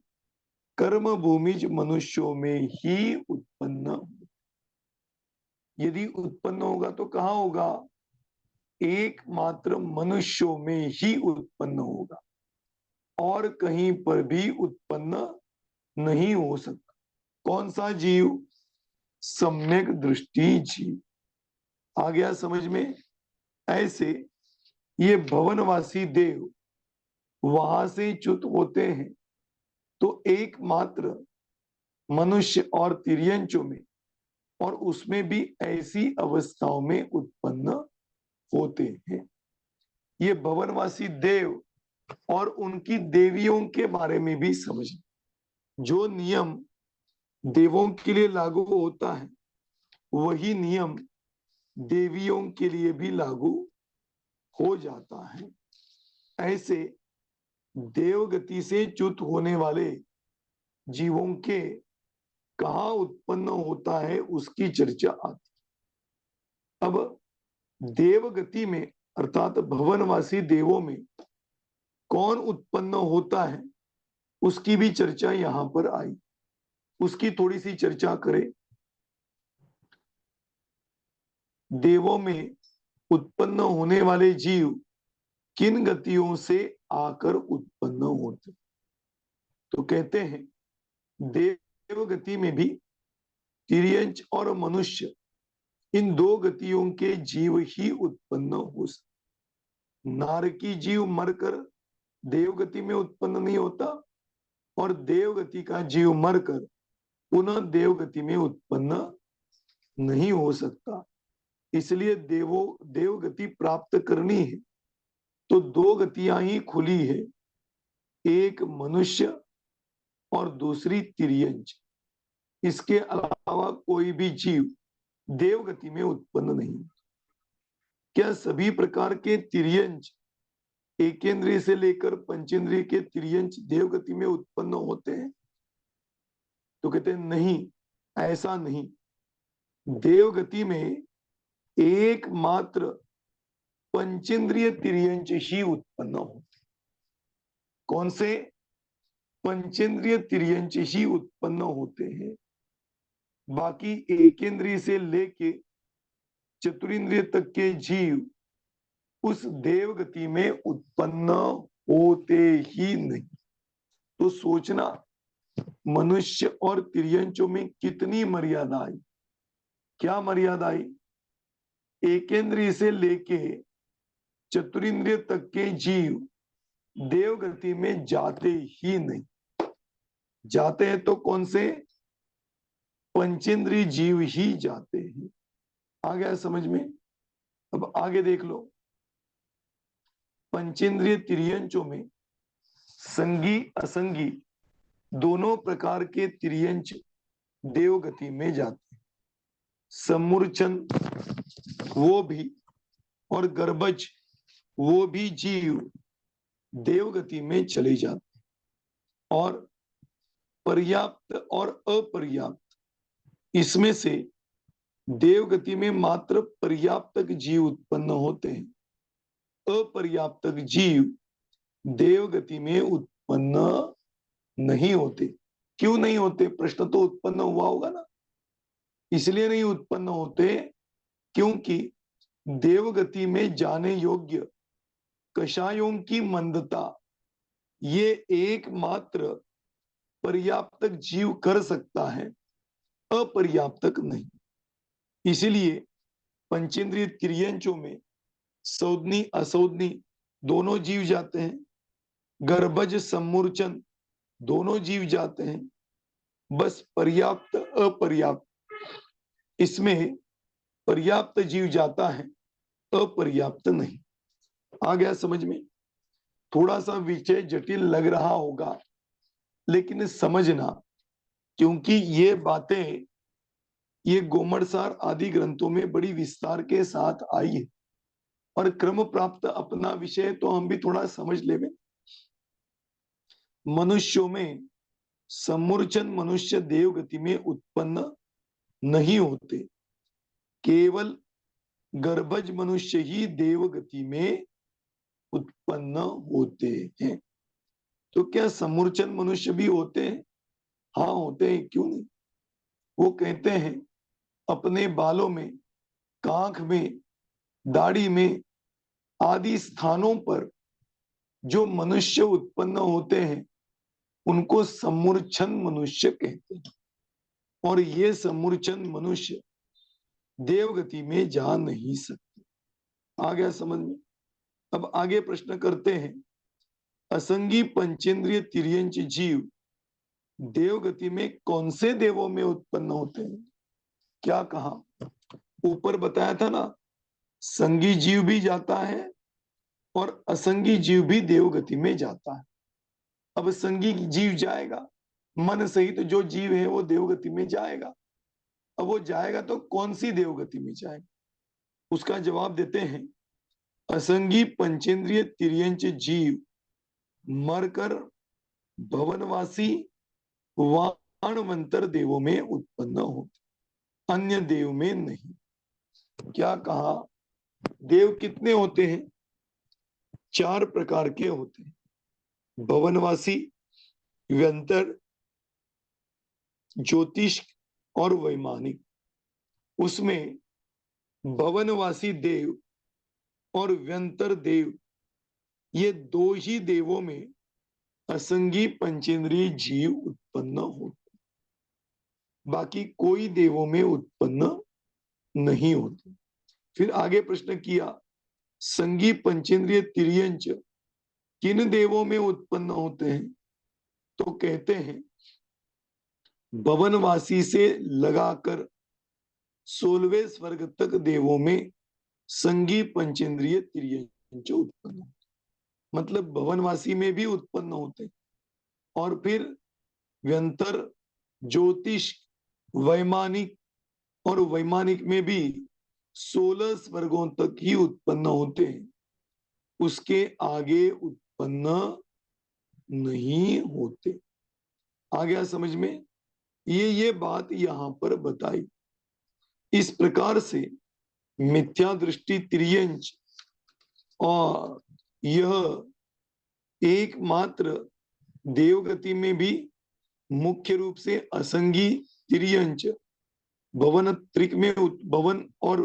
कर्म भूमिज मनुष्यों में ही उत्पन्न। यदि उत्पन्न होगा तो कहाँ होगा? एकमात्र मनुष्यों में ही उत्पन्न होगा, और कहीं पर भी उत्पन्न नहीं हो सकता। कौन सा जीव? सम्यक दृष्टि जीव। आ गया समझ में? ऐसे ये भवनवासी देव वहां से च्युत होते हैं तो एकमात्र मनुष्य और तिर्यंचों में, और उसमें भी ऐसी अवस्थाओं में उत्पन्न होते हैं। ये भवनवासी देव और उनकी देवियों के बारे में भी समझ। जो नियम देवों के लिए लागू होता है वही नियम देवियों के लिए भी लागू हो जाता है। ऐसे देवगति से च्युत होने वाले जीवों के कहाँ उत्पन्न होता है उसकी चर्चा आती। अब देवगति में अर्थात भवनवासी देवों में कौन उत्पन्न होता है उसकी भी चर्चा यहां पर आई। उसकी थोड़ी सी चर्चा करें। देवों में उत्पन्न होने वाले जीव किन गतियों से आकर उत्पन्न होते? तो कहते हैं देव गति में भी तिर्यंच और मनुष्य, इन दो गतियों के जीव ही उत्पन्न हो सकते। नारकी जीव मरकर देवगति में उत्पन्न नहीं होता, और देवगति का जीव मरकर पुनः देवगति में उत्पन्न नहीं हो सकता। इसलिए देवगति प्राप्त करनी है तो दो गतियां ही खुली है, एक मनुष्य और दूसरी तिर्यंच। इसके अलावा कोई भी जीव देवगति में उत्पन्न नहीं। क्या सभी प्रकार के तिर्यंच एकेंद्रिय से लेकर पंचेंद्रिय के तिर्यंच देवगति में उत्पन्न होते हैं? तो कहते हैं नहीं, ऐसा नहीं। देवगति में एकमात्र पंचेंद्रिय तिर्यंच ही उत्पन्न होते। कौन से? पंचेंद्रिय तिर्यंच ही उत्पन्न होते हैं। बाकी एकेंद्रिय से लेके चतुरिंद्रिय तक के जीव उस देवगति में उत्पन्न होते ही नहीं। तो सोचना, मनुष्य और तिर्यंचों में कितनी मर्यादा आई। क्या मर्यादा आई? एकेंद्रिय से लेके चतुरिंद्रिय तक के जीव देवगति में जाते ही नहीं। जाते हैं तो कौन से? पंचेंद्रिय जीव ही जाते हैं। आ गया समझ में? अब आगे देख लो। पंचेंद्रिय तिर्यंचों में संगी असंगी दोनों प्रकार के तिर्यंच देवगति में जाते हैं। समूर्छन वो भी और गर्भज वो भी जीव देवगति में चले जाते हैं। और पर्याप्त और अपर्याप्त, इसमें से देवगति में मात्र पर्याप्तक जीव उत्पन्न होते हैं। अपर्याप्तक जीव देवगति में उत्पन्न नहीं होते। क्यों नहीं होते? प्रश्न तो उत्पन्न हुआ होगा ना। इसलिए नहीं उत्पन्न होते क्योंकि देवगति में जाने योग्य कषायों की मंदता ये एकमात्र पर्याप्तक जीव कर सकता है, अपर्याप्तक नहीं। इसलिए पंचेंद्रिय तिर्यंचों में सौदनी असौदनी दोनों जीव जाते हैं। गर्भज सम्मूर्छन दोनों जीव जाते हैं। बस पर्याप्त अपर्याप्त, इसमें पर्याप्त जीव जाता है, अपर्याप्त नहीं। आ गया समझ में? थोड़ा सा विषय जटिल लग रहा होगा, लेकिन समझना, क्योंकि ये बातें ये गोमड़सार आदि ग्रंथों में बड़ी विस्तार के साथ आई है, और क्रम प्राप्त अपना विषय तो हम भी थोड़ा समझ लेवे। मनुष्यों में समूर्छन मनुष्य देव गति में उत्पन्न नहीं होते, केवल गर्भज मनुष्य ही देव गति में उत्पन्न होते हैं। तो क्या समूर्छन मनुष्य भी होते हैं? हाँ होते हैं, क्यों नहीं। वो कहते हैं अपने बालों में, कांख में, दाढ़ी में आदि स्थानों पर जो मनुष्य उत्पन्न होते हैं उनको समूर्छन मनुष्य कहते हैं, और ये समूर्छन मनुष्य देवगति में जा नहीं सकते। आ गया समझ में? अब आगे प्रश्न करते हैं, असंगी पंचेंद्रिय तिर्यंच जीव देवगति में कौन से देवों में उत्पन्न होते हैं? क्या कहा? ऊपर बताया था ना, संगी जीव भी जाता है और असंगी जीव भी देवगति में जाता है। अब संगी जीव जाएगा, मन सहित जो जीव है वो देवगति में जाएगा। अब वो जाएगा तो कौन सी देवगति में जाएगा? उसका जवाब देते हैं, असंगी पंचेंद्रिय तिर्यंच जीव मरकर भवनवासी वाणवंतर देवों में उत्पन्न होते, अन्य देव में नहीं। क्या कहा? देव कितने होते हैं? 4 प्रकार के होते हैं, भवनवासी, व्यंतर, ज्योतिष और वैमानिक। उसमें भवनवासी देव और व्यंतर देव, ये 2 ही देवों में असंगी पंचेंद्रिय जीव उत्पन्न होते, बाकी कोई देवों में उत्पन्न नहीं होते। फिर आगे प्रश्न किया, संगी पंचेंद्रिय तिर्यंच किन देवों में उत्पन्न होते हैं? तो कहते हैं भवनवासी से लगाकर 16वें स्वर्ग तक देवों में संगी पंचेंद्रिय तिर्यंच उत्पन्न होते, मतलब भवनवासी में भी उत्पन्न होते, और फिर व्यंतर, ज्योतिष, वैमानिक और वैमानिक में भी 16 स्वर्गों तक ही उत्पन्न होते हैं, उसके आगे उत्पन्न नहीं होते। आ गया समझ में? ये बात यहां पर बताई। इस प्रकार से मिथ्या दृष्टि तिर्यंच और यह एकमात्र देवगति में भी मुख्य रूप से असंगी तिर्यंच भवन त्रिक में भवन और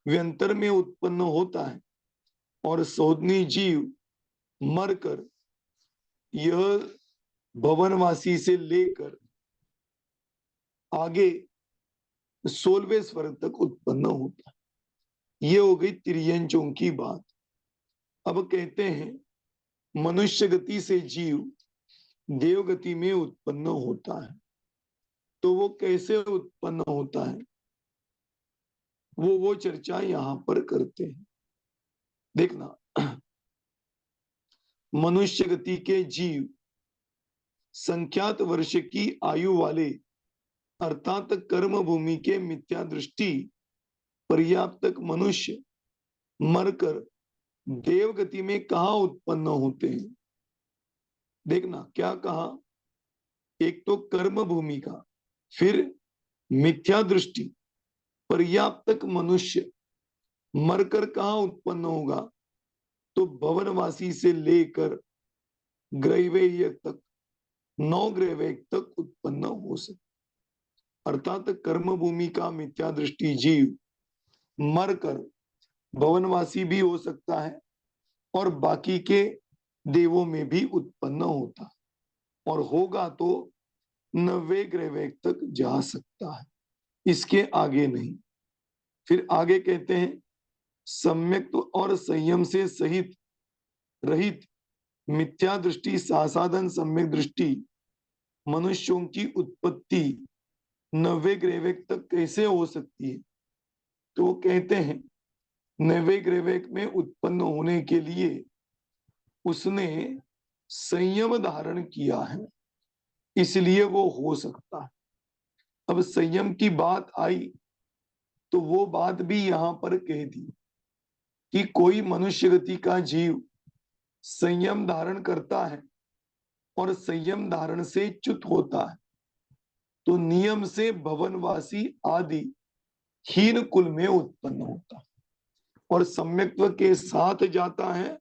व्यंतर में उत्पन्न होता है, और सौदनी जीव मरकर यह भवनवासी से लेकर आगे 16वें स्वर्ग तक उत्पन्न होता है। ये हो गई तिर्यंचों की बात। अब कहते हैं मनुष्य गति से जीव देवगति में उत्पन्न होता है, तो वो कैसे उत्पन्न होता है, वो चर्चा यहां पर करते हैं। देखना, मनुष्य गति के जीव संख्यात वर्ष की आयु वाले, अर्थात कर्म भूमि के मिथ्या दृष्टि पर्याप्तक मनुष्य मरकर देवगति में कहा उत्पन्न होते हैं? देखना क्या कहा, एक तो कर्म भूमि का, फिर मिथ्या दृष्टि पर्याप्तक मनुष्य मरकर कहा उत्पन्न होगा? तो भवनवासी से लेकर ग्रहवेय तक, 9 ग्रहवेय तक उत्पन्न हो सकते, अर्थात कर्म भूमि का मिथ्या दृष्टि जीव मरकर भवनवासी भी हो सकता है और बाकी के देवों में भी उत्पन्न होता है, और होगा तो 90 ग्रहवेग तक जा सकता है, इसके आगे नहीं। फिर आगे कहते हैं सम्यक और संयम से सहित रहित मिथ्या दृष्टि सासाधन सम्यक दृष्टि मनुष्यों की उत्पत्ति 90 ग्रहवेग तक कैसे हो सकती है? तो वो कहते हैं 90 ग्रहवेग में उत्पन्न होने के लिए उसने संयम धारण किया है, इसलिए वो हो सकता है। अब संयम की बात आई तो वो बात भी यहां पर कह दी कि कोई मनुष्य गति का जीव संयम धारण करता है और संयम धारण से च्युत होता है तो नियम से भवनवासी आदि हीन कुल में उत्पन्न होता है, और सम्यक्त्व के साथ जाता है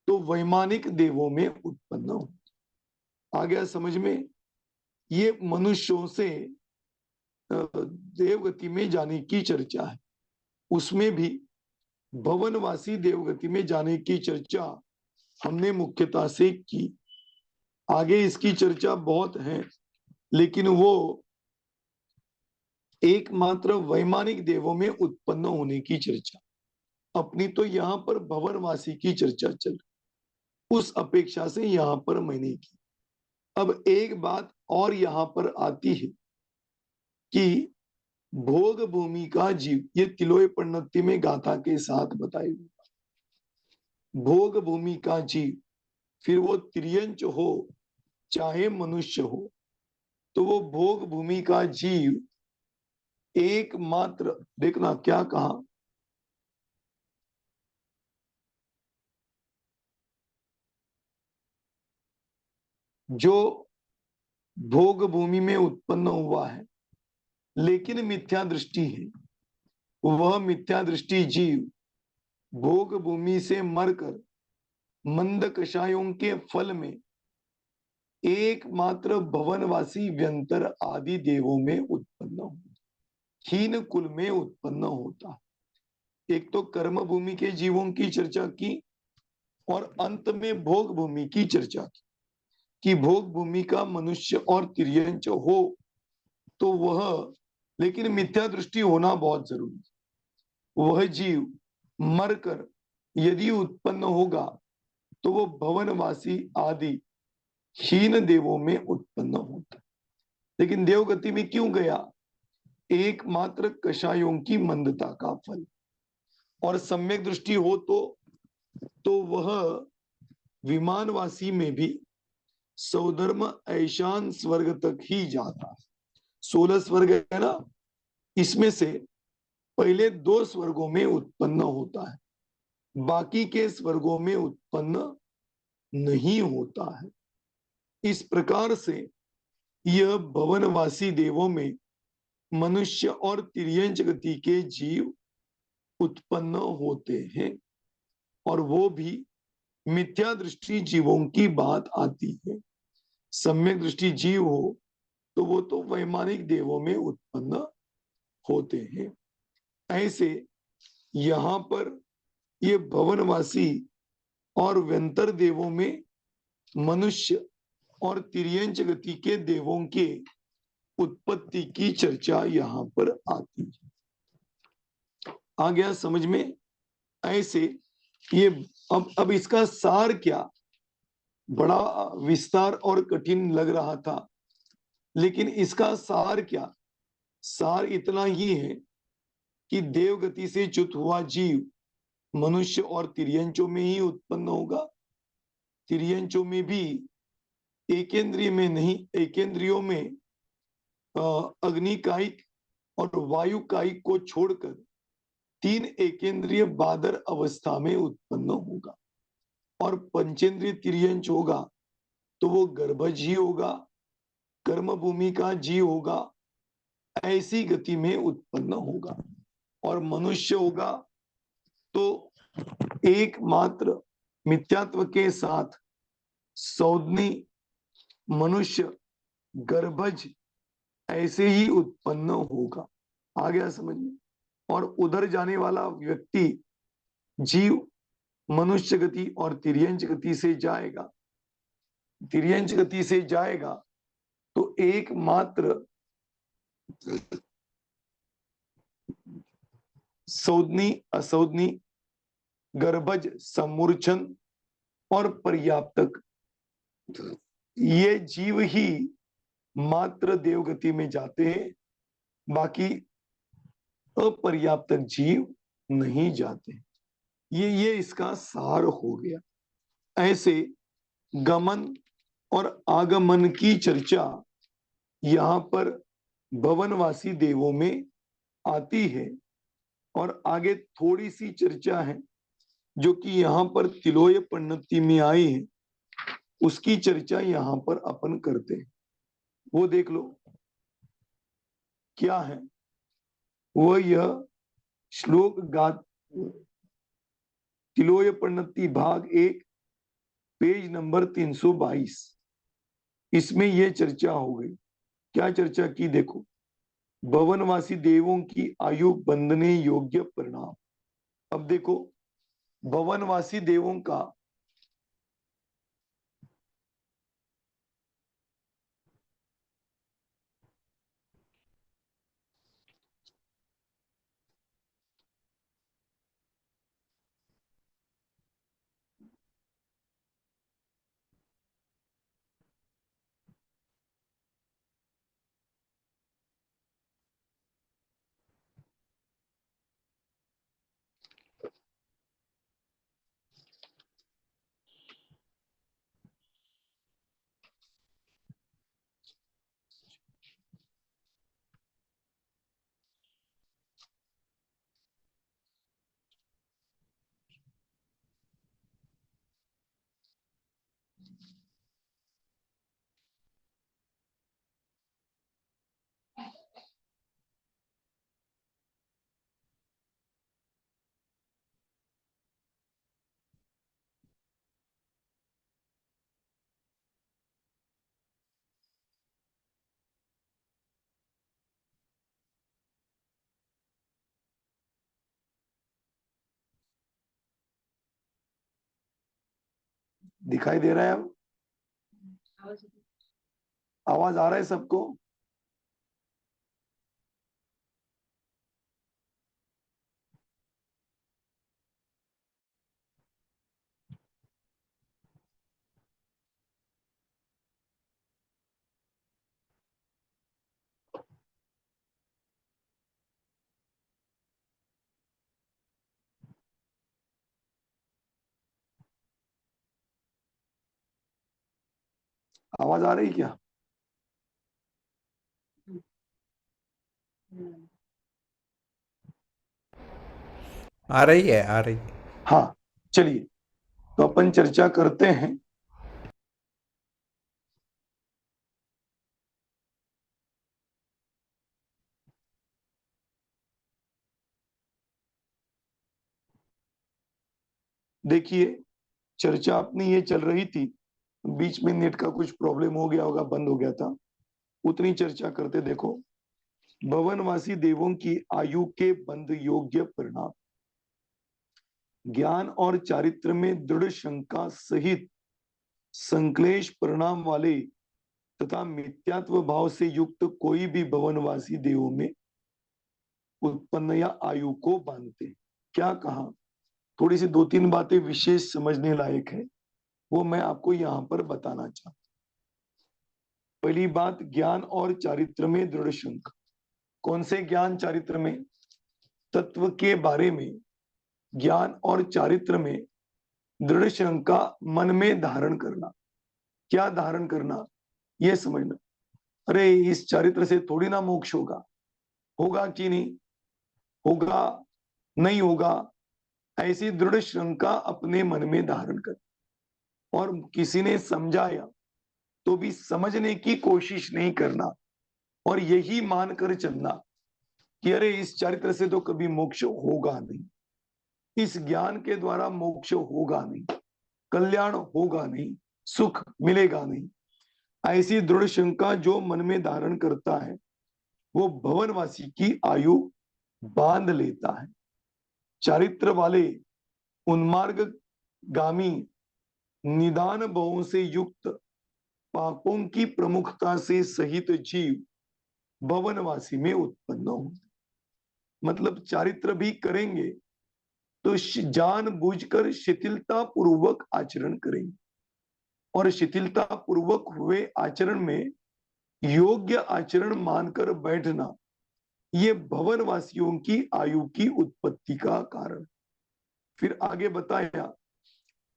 तो वैमानिक देवों में उत्पन्न होता। आ गया समझ में? ये मनुष्यों से देवगति में जाने की चर्चा है, उसमें भी भवनवासी देवगति में जाने की चर्चा हमने मुख्यता से की। आगे इसकी चर्चा बहुत है, लेकिन वो एकमात्र वैमानिक देवों में उत्पन्न होने की चर्चा, अपनी तो यहां पर भवनवासी की चर्चा चल, उस अपेक्षा से यहां पर मैंने की। अब एक बात और यहां पर आती है कि भोग भूमि का जीव, ये तिलोय परिणति में गाथा के साथ बताई हुई भोग भूमि का जीव, फिर वो त्रियंच हो चाहे मनुष्य हो, तो वो भोग भूमि का जीव एकमात्र, देखना क्या कहा, जो भोग भूमि में उत्पन्न हुआ है लेकिन मिथ्या दृष्टि है, वह मिथ्या दृष्टि जीव भोग भूमि से मरकर मंद कषायों के फल में एकमात्र भवनवासी व्यंतर आदि देवों में उत्पन्न होता, हीन कुल में उत्पन्न होता। एक तो कर्म भूमि के जीवों की चर्चा की और अंत में भोग भूमि की चर्चा की कि भोग भूमि का मनुष्य और तिर्यंच हो तो वह, लेकिन मिथ्या दृष्टि होना बहुत जरूरी, वह जीव मरकर यदि उत्पन्न होगा तो वो भवनवासी आदि हीन देवों में उत्पन्न होता। लेकिन देवगति में क्यों गया? एकमात्र कषायों की मंदता का फल, और सम्यक दृष्टि हो तो वह विमानवासी में भी सौधर्म ऐशान स्वर्ग तक ही जाता है। 16 स्वर्ग है ना, इसमें से पहले 2 स्वर्गों में उत्पन्न होता है, बाकी के स्वर्गों में उत्पन्न नहीं होता है। इस प्रकार से यह भवनवासी देवों में मनुष्य और तिर्यंच गति के जीव उत्पन्न होते हैं, और वो भी मिथ्या दृष्टि जीवों की बात आती है। सम्यक दृष्टि जीव हो तो वो तो वैमानिक देवों में उत्पन्न होते हैं। ऐसे यहां पर ये भवनवासी और व्यंतर देवों में मनुष्य और तिर्यंच गति के देवों के उत्पत्ति की चर्चा यहां पर आती है। आ गया समझ में? ऐसे ये अब इसका सार क्या, बड़ा विस्तार और कठिन लग रहा था, लेकिन इसका सार क्या? सार इतना ही है कि देवगति से च्युत हुआ जीव मनुष्य और तिर्यंचों में ही उत्पन्न होगा। तिर्यंचों में भी एकेंद्रिय में नहीं, एकेंद्रियों में अग्नि कायिक और वायु कायिक को छोड़कर 3 एकेंद्रिय बादर अवस्था में उत्पन्न होगा, और पंचेंद्रिय तिर्यंच होगा तो वो गर्भज ही होगा, कर्म भूमि का जीव होगा, ऐसी गति में उत्पन्न होगा। और मनुष्य होगा तो एकमात्र मिथ्यात्व के साथ सौदनी मनुष्य गर्भज ऐसे ही उत्पन्न होगा। आ गया समझ में? और उधर जाने वाला व्यक्ति जीव मनुष्य गति और तिर्यंच गति से जाएगा, तिर्यंच गति से जाएगा तो एकमात्र सौदनी असौदनी गर्भज समूर्छन और पर्याप्तक, ये जीव ही मात्र देवगति में जाते हैं, बाकी अपर्याप्तक जीव नहीं जाते। ये इसका सार हो गया। ऐसे गमन और आगमन की चर्चा यहाँ पर भवनवासी देवों में आती है। और आगे थोड़ी सी चर्चा है जो कि यहाँ पर तिलोय पन्नति में आई है, उसकी चर्चा यहाँ पर अपन करते हैं। वो देख लो क्या है वो, यह श्लोक गात तिलोय पन्नति भाग 1 पेज नंबर 322, इसमें यह चर्चा हो गई। क्या चर्चा की देखो, भवनवासी देवों की आयु बंधने योग्य परिणाम। अब देखो भवनवासी देवों का दिखाई दे रहा है, अब आवाज आ रहा है सबको? आवाज आ रही क्या? आ रही है, आ रही। हाँ, चलिए तो अपन चर्चा करते हैं। देखिए चर्चा अपनी ये चल रही थी, बीच में नेट का कुछ प्रॉब्लम हो गया होगा, बंद हो गया था, उतनी चर्चा करते। देखो भवनवासी देवों की आयु के बंध योग्य परिणाम, ज्ञान और चारित्र में दृढ़ शंका सहित संक्लेश परिणाम वाले तथा मिथ्यात्व भाव से युक्त कोई भी भवनवासी देवों में उत्पन्न या आयु को बांधते। क्या कहा, थोड़ी सी 2-3 बातें विशेष समझने लायक है, वो मैं आपको यहां पर बताना चाहता हूं। पहली बात, ज्ञान और चारित्र में दृढ़ शंका। कौन से ज्ञान चारित्र में? तत्व के बारे में ज्ञान और चारित्र में दृढ़ शंका मन में धारण करना। क्या धारण करना? यह समझना, अरे इस चारित्र से थोड़ी ना मोक्ष होगा, होगा कि नहीं होगा, नहीं होगा, ऐसी दृढ़ शंका अपने मन में धारण कर। और किसी ने समझाया तो भी समझने की कोशिश नहीं करना, और यही मानकर चलना कि अरे इस चारित्र से तो कभी मोक्ष होगा नहीं, इस ज्ञान के द्वारा मोक्ष होगा नहीं, कल्याण होगा नहीं, सुख मिलेगा नहीं। ऐसी दृढ़ शंका जो मन में धारण करता है वो भवनवासी की आयु बांध लेता है। चारित्र वाले उन्मार्ग गामी निदान भावों से युक्त पापों की प्रमुखता से सहित जीव भवनवासी में उत्पन्न होते। मतलब चारित्र भी करेंगे तो जानबूझकर शिथिलता पूर्वक आचरण करेंगे, और शिथिलता पूर्वक हुए आचरण में योग्य आचरण मानकर बैठना, ये भवनवासियों की आयु की उत्पत्ति का कारण। फिर आगे बताया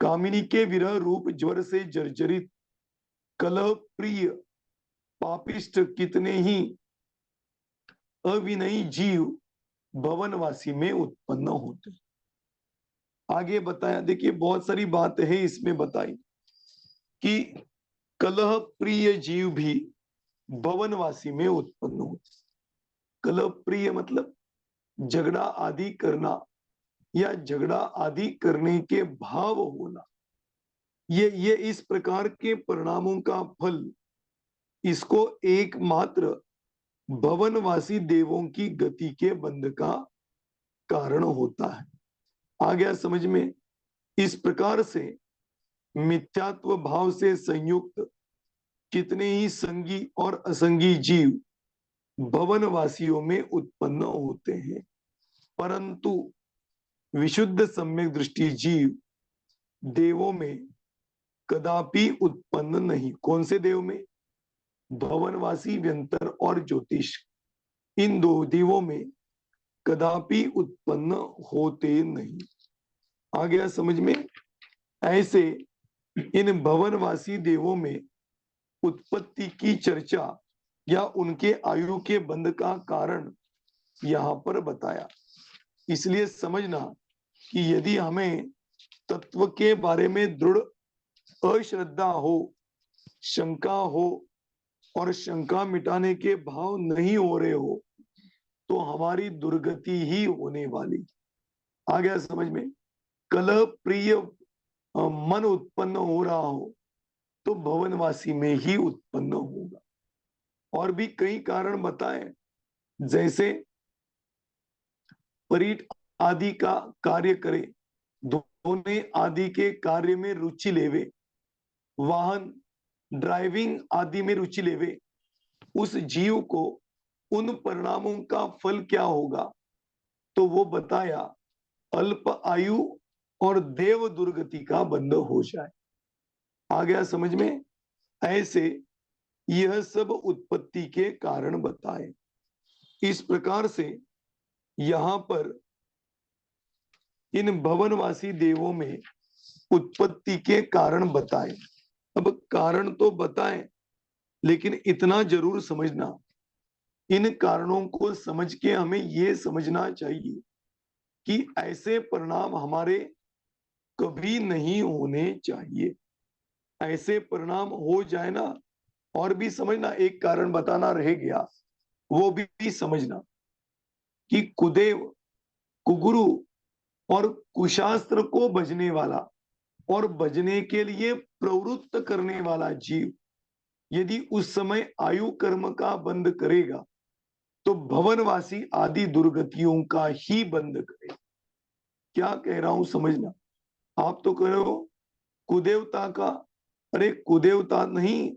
कामिनी के विरह रूप ज्वर से जर्जरित कलह प्रिय पापिष्ट कितने ही अविनयी जीव भवनवासी में उत्पन्न होते। आगे बताया, देखिए बहुत सारी बात है इसमें बताई कि कलह प्रिय जीव भी भवनवासी में उत्पन्न होते। कलह प्रिय मतलब झगड़ा आदि करना या झगड़ा आदि करने के भाव होना, ये इस प्रकार के परिणामों का फल इसको एकमात्र भवनवासी देवों की गति के बंध का कारण होता है। आ गया समझ में? इस प्रकार से मिथ्यात्व भाव से संयुक्त कितने ही संगी और असंगी जीव भवनवासियों में उत्पन्न होते हैं, परंतु विशुद्ध सम्यक दृष्टि जीव देवों में कदापि उत्पन्न नहीं। कौन से देव में? भवनवासी, व्यंतर और ज्योतिष, इन दो देवों में कदापि उत्पन्न होते नहीं। आ गया समझ में? ऐसे इन भवनवासी देवों में उत्पत्ति की चर्चा या उनके आयु के बंध का कारण यहां पर बताया। इसलिए समझना कि यदि हमें तत्व के बारे में दृढ़ अश्रद्धा हो, शंका हो और शंका मिटाने के भाव नहीं हो रहे हो, तो हमारी दुर्गति ही होने वाली। आ गया समझ में? कलह प्रिय मन उत्पन्न हो रहा हो तो भवनवासी में ही उत्पन्न होगा। और भी कई कारण बताए, जैसे परीट आदि का कार्य करे, दोने आदि के कार्य में रुचि लेवे, वाहन ड्राइविंग आदि में रुचि लेवे, उस जीव को उन परिणामों का फल क्या होगा, तो वो बताया अल्प आयु और देव दुर्गति का बंध हो जाए। आ गया समझ में? ऐसे यह सब उत्पत्ति के कारण बताए। इस प्रकार से यहां पर इन भवनवासी देवों में उत्पत्ति के कारण बताए। अब कारण तो बताए, लेकिन इतना जरूर समझना, इन कारणों को समझ के हमें यह समझना चाहिए कि ऐसे परिणाम हमारे कभी नहीं होने चाहिए। ऐसे परिणाम हो जाए ना, और भी समझना, एक कारण बताना रह गया, वो भी समझना कि कुदेव, कुगुरु और कुशास्त्र को भजने वाला और भजने के लिए प्रवृत्त करने वाला जीव यदि उस समय आयु कर्म का बंद करेगा तो भवनवासी आदि दुर्गतियों का ही बंद करे। क्या कह रहा हूं समझना। आप तो कह रहे हो कुदेवता का, अरे कुदेवता नहीं,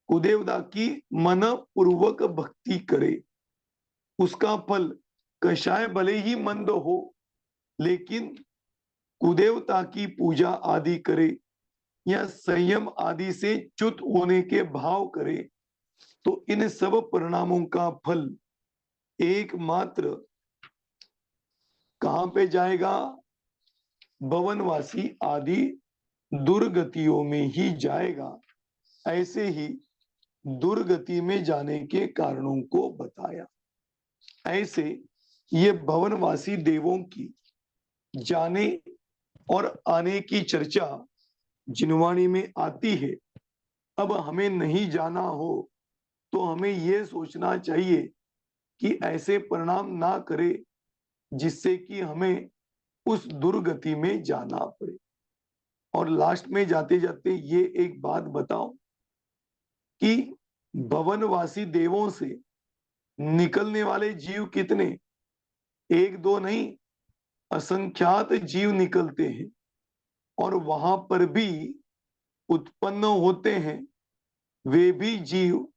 कुदेवता की मन पूर्वक भक्ति करे, उसका फल कषाय भले ही मंद हो, लेकिन कुदेवता की पूजा आदि करे या संयम आदि से च्युत होने के भाव करे, तो इन सब परिणामों का फल एकमात्र कहां पे जाएगा? भवनवासी आदि दुर्गतियों में ही जाएगा। ऐसे ही दुर्गति में जाने के कारणों को बताया। ऐसे ये भवनवासी देवों की जाने और आने की चर्चा जिनवाणी में आती है। अब हमें नहीं जाना हो तो हमें यह सोचना चाहिए कि ऐसे परिणाम ना करे जिससे कि हमें उस दुर्गति में जाना पड़े। और लास्ट में जाते जाते ये एक बात बताओ कि भवनवासी देवों से निकलने वाले जीव कितने? एक दो नहीं, असंख्यात जीव निकलते हैं और वहां पर भी उत्पन्न होते हैं। वे भी जीव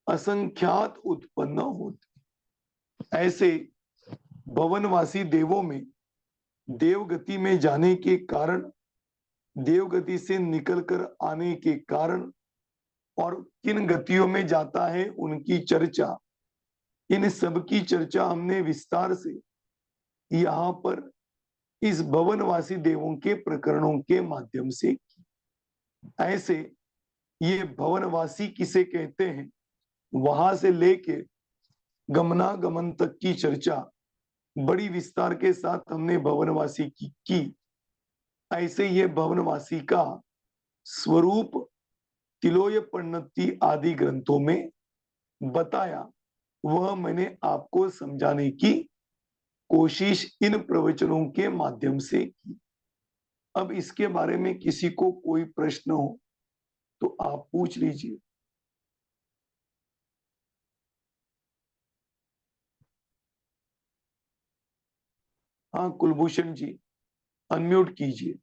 असंख्यात उत्पन्न होते। ऐसे भवनवासी देवों में देवगति में जाने के कारण, देवगति से निकलकर आने के कारण और किन गतियों में जाता है उनकी चर्चा, इन सब की चर्चा हमने विस्तार से यहां पर इस भवनवासी देवों के प्रकरणों के माध्यम से की। ऐसे ये भवनवासी किसे कहते हैं, वहां से लेके गमनागमन तक की चर्चा बड़ी विस्तार के साथ हमने भवनवासी की। ऐसे ये भवनवासी का स्वरूप तिलोय प्रणति आदि ग्रंथों में बताया, वह मैंने आपको समझाने की कोशिश इन प्रवचनों के माध्यम से की। अब इसके बारे में किसी को कोई प्रश्न हो तो आप पूछ लीजिए। हाँ कुलभूषण जी, अनम्यूट कीजिए।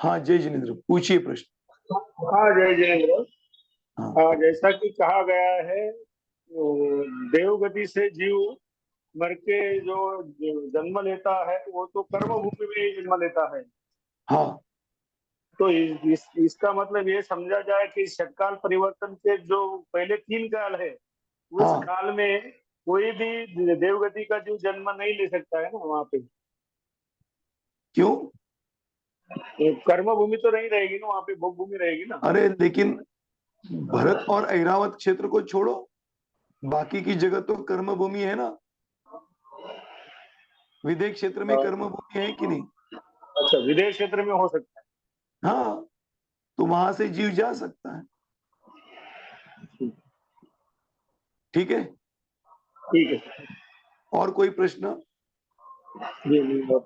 हाँ जय जिनेन्द्र, पूछिए प्रश्न। हाँ जय जिनेन्द्र। हाँ हाँ, जैसा कि कहा गया है, देवगति से जीव मर के जो जन्म लेता है वो तो कर्म भूमि में ही जन्म लेता है। हाँ तो इसका मतलब ये समझा जाए कि षटकाल परिवर्तन के जो पहले 3 काल है, उस हाँ। काल में कोई भी देवगति का जीव जन्म नहीं ले सकता है ना वहां पे। क्यों? कर्म भूमि तो नहीं रहेगी ना वहां पे, भोग भूमि रहेगी ना। अरे लेकिन भरत और ऐरावत क्षेत्र को छोड़ो, बाकी की जगह तो कर्म भूमि है ना। विदेश क्षेत्र में कर्म भूमि है कि नहीं? अच्छा, विदेश क्षेत्र में हो सकता है। हाँ, तो वहां से जीव जा सकता है। ठीक है, ठीक है। और कोई प्रश्न? जी।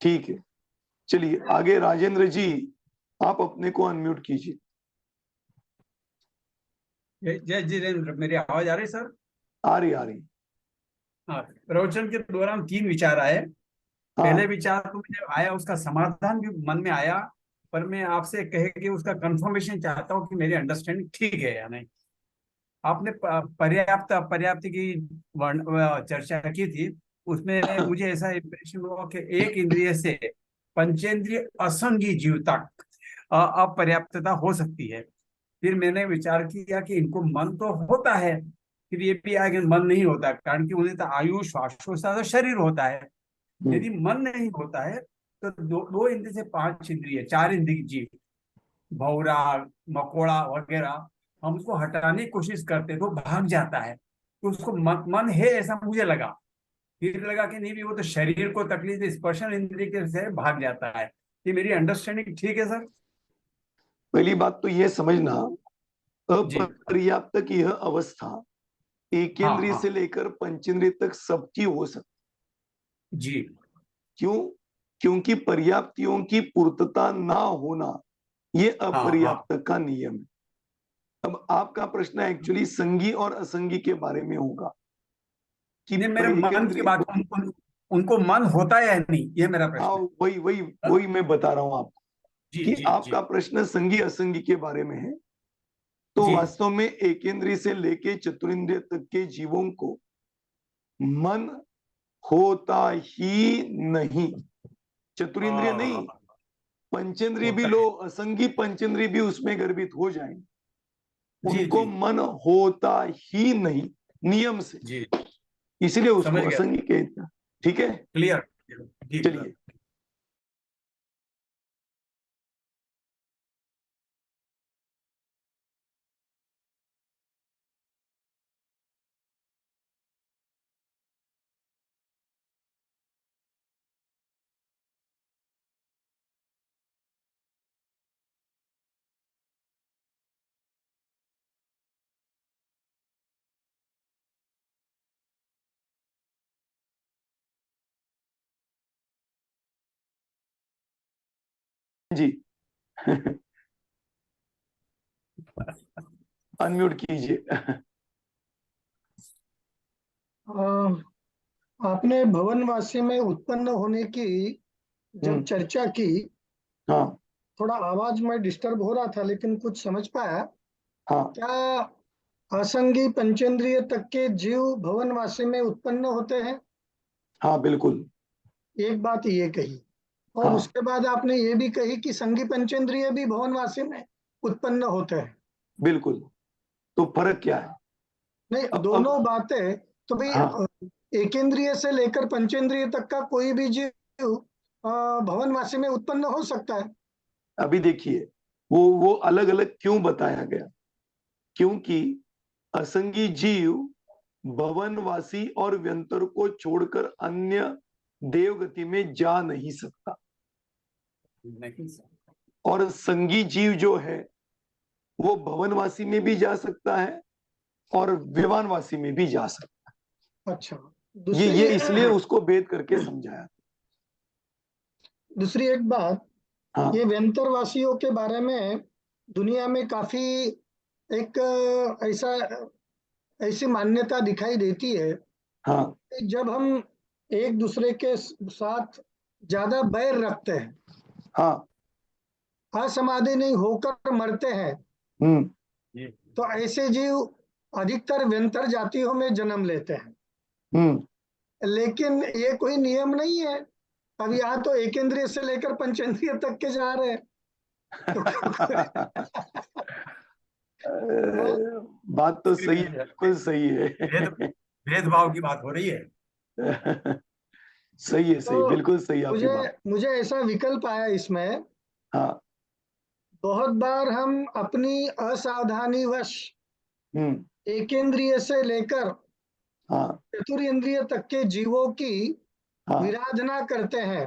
ठीक है, चलिए आगे। राजेंद्र जी, आप अपने को अनम्यूट कीजिए। जय जितेंद्र, मेरी आवाज आ रही सर? आ रही। हाँ, प्रवचन के दौरान 3 विचार आए। पहले हाँ विचार तो मुझे आया, उसका समाधान भी मन में आया, पर मैं आपसे कहे कि उसका कंफर्मेशन चाहता हूँ कि मेरी अंडरस्टैंडिंग ठीक है या नहीं। आपने पर्याप्त की चर्चा की थी, उसमें मुझे ऐसा इंप्रेशन हुआ कि एक इंद्रिय से पंचेंद्रिय असंगी जीव तक अपर्याप्तता हो सकती है। फिर मैंने विचार किया कि इनको मन तो होता है, फिर ये भी आगे मन नहीं होता, कारण कि उन्हें तो आयु श्वासोच्छ्वास तो शरीर होता है। यदि मन नहीं होता है तो दो इंद्रिय से 5 इंद्रिय, 4 इंद्रिय जीव, भौरा, मकोड़ा वगैरह, हम उसको हटाने की कोशिश करते तो भाग जाता है। तो उसको मन है ऐसा मुझे लगा। फिर लगा कि नहीं भी, वो तो शरीर को तकलीफ स्पर्शन इंद्रिय के से भाग जाता है। ये मेरी अंडरस्टैंडिंग ठीक है सर? पहली बात तो यह समझना, जी। अपर्याप्त की यह अवस्था हाँ एकेंद्रिय हाँ। से लेकर पंचेंद्रिय तक सबकी हो सकती। जी। क्यों? क्योंकि पर्याप्तियों की पूर्तता ना होना ये हाँ हाँ। अपर्याप्त का नियम है। अब आपका प्रश्न एक्चुअली संगी और असंगी के बारे में होगा कि नहीं, मेरे मन की बात, उनको मन होता है या नहीं, ये मेरा हाँ, प्रश्न है। वही वही वही मैं बता रहा हूं आपको जी कि जी आपका जी। प्रश्न संगी असंगी के बारे में है। तो जी। वास्तव में एकेंद्रिय से लेके चतुरिंद्रिय तक के जीवों को मन होता ही नहीं। चतुरिंद्रिय नहीं, हाँ, पंचेंद्रिय भी होता लो, है। असंगी पंचेंद्रिय भी उसमें गर्भित हो जाएं, जी उनको जी मन होता ही नहीं नियम से, जी। इसलिए उसको समझ गया। असंगी कहते हैं। ठीक है, क्लियर। जी सर। चलिए। जी अनम्यूट कीजिए। आपने भवनवासी में उत्पन्न होने की जब चर्चा की, हाँ थोड़ा आवाज में डिस्टर्ब हो रहा था लेकिन कुछ समझ पाया। हाँ क्या असंगी पंचेंद्रिय तक के जीव भवनवासी में उत्पन्न होते हैं? हाँ बिल्कुल। एक बात ये कही, और हाँ उसके बाद आपने ये भी कही कि संगी पंचेंद्रिय भी भवनवासी में उत्पन्न होते हैं। बिल्कुल। तो फर्क क्या है? नहीं, अब दोनों बातें तो भाई, हाँ, एकेंद्रिय से लेकर पंचेंद्रिय तक का कोई भी जीव भवनवासी में उत्पन्न हो सकता है। अभी देखिए वो अलग अलग क्यों बताया गया, क्योंकि असंगी जीव भवनवासी और व्यंतर को छोड़कर अन्य देवगति में जा नहीं सकता, नहीं सर। और संगी जीव जो है वो भवनवासी में भी जा सकता है और विमानवासी में भी जा सकता अच्छा, है। ये इसलिए उसको भेद करके समझाया। दूसरी एक बात, हाँ ये व्यंतरवासियों के बारे में दुनिया में काफी एक ऐसी मान्यता दिखाई देती है हाँ कि जब हम एक दूसरे के साथ ज्यादा बैर रखते हैं, हाँ असमाधि नहीं होकर मरते हैं, ये तो ऐसे जीव अधिकतर व्यंतर जातियों में जन्म लेते हैं। लेकिन ये कोई नियम नहीं है। अब यहाँ तो एकेंद्रिय से लेकर पंचेंद्रिय तक के जा रहे हैं। बात तो सही है, बिल्कुल सही भेद है। भेदभाव की बात हो रही है। सही है, सही, तो बिल्कुल सही आपकी मुझे बात। मुझे ऐसा विकल्प आया इसमें। हाँ। बहुत बार हम अपनी असावधानीवश हम्म। एकेंद्रिय से लेकर हाँ चतुरेंद्रिय तक के जीवों की हाँ विराधना करते हैं,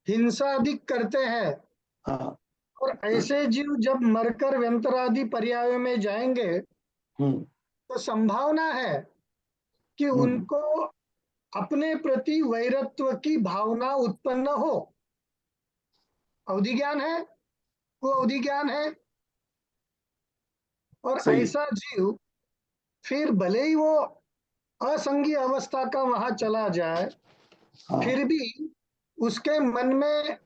हिंसा अधिक करते हैं, हाँ। और ऐसे जीव जब मरकर व्यंतरादि पर्यायों में जाएंगे हम्म तो संभावना है कि हम्म। उनको अपने प्रति वैरत्व की भावना उत्पन्न हो। अवधि ज्ञान है, वो अवधि ज्ञान है। और सही। ऐसा जीव फिर भले ही वो असंगी अवस्था का वहां चला जाए, हाँ फिर भी उसके मन में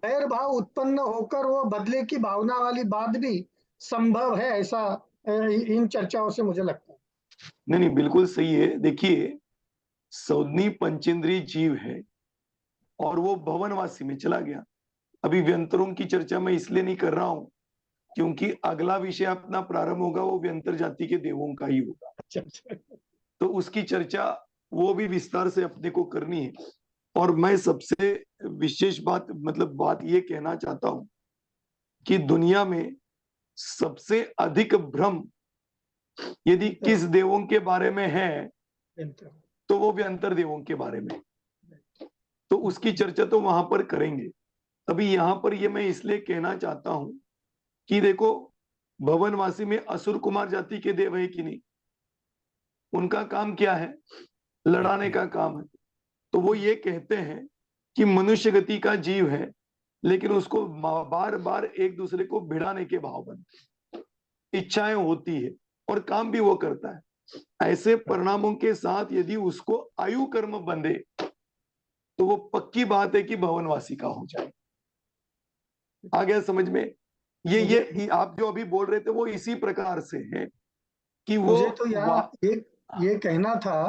बैर भाव उत्पन्न होकर वो बदले की भावना वाली बात भी संभव है, ऐसा इन चर्चाओं से मुझे लगता है। नहीं नहीं, बिल्कुल सही है। देखिए, सौदनी पंचेंद्रिय जीव है और वो भवनवासी में चला गया। अभी व्यंतरों की चर्चा मैं इसलिए नहीं कर रहा हूं क्योंकि अगला विषय अपना प्रारंभ होगा वो व्यंतर जाति के देवों का ही होगा, तो उसकी चर्चा वो भी विस्तार से अपने को करनी है। और मैं सबसे विशेष बात ये कहना चाहता हूं कि दुनिया में सबसे अधिक भ्रम यदि किस देवों के बारे में है तो वो व्यंतर देवों के बारे में, तो उसकी चर्चा तो वहां पर करेंगे। अभी यहां पर ये मैं इसलिए कहना चाहता हूं कि देखो, भवनवासी में असुर कुमार जाति के देव है कि नहीं? उनका काम क्या है? लड़ाने का काम है। तो वो ये कहते हैं कि मनुष्य गति का जीव है, लेकिन उसको बार बार एक दूसरे को भिड़ाने के भाव बनते, इच्छाएं होती है और काम भी वो करता है। ऐसे परिणामों के साथ यदि उसको आयु कर्म बंधे तो वो पक्की बात है कि भवनवासी का हो जाए। आ गया समझ में? ये आप जो अभी बोल रहे थे वो इसी प्रकार से है कि वो मुझे तो यहाँ ये कहना था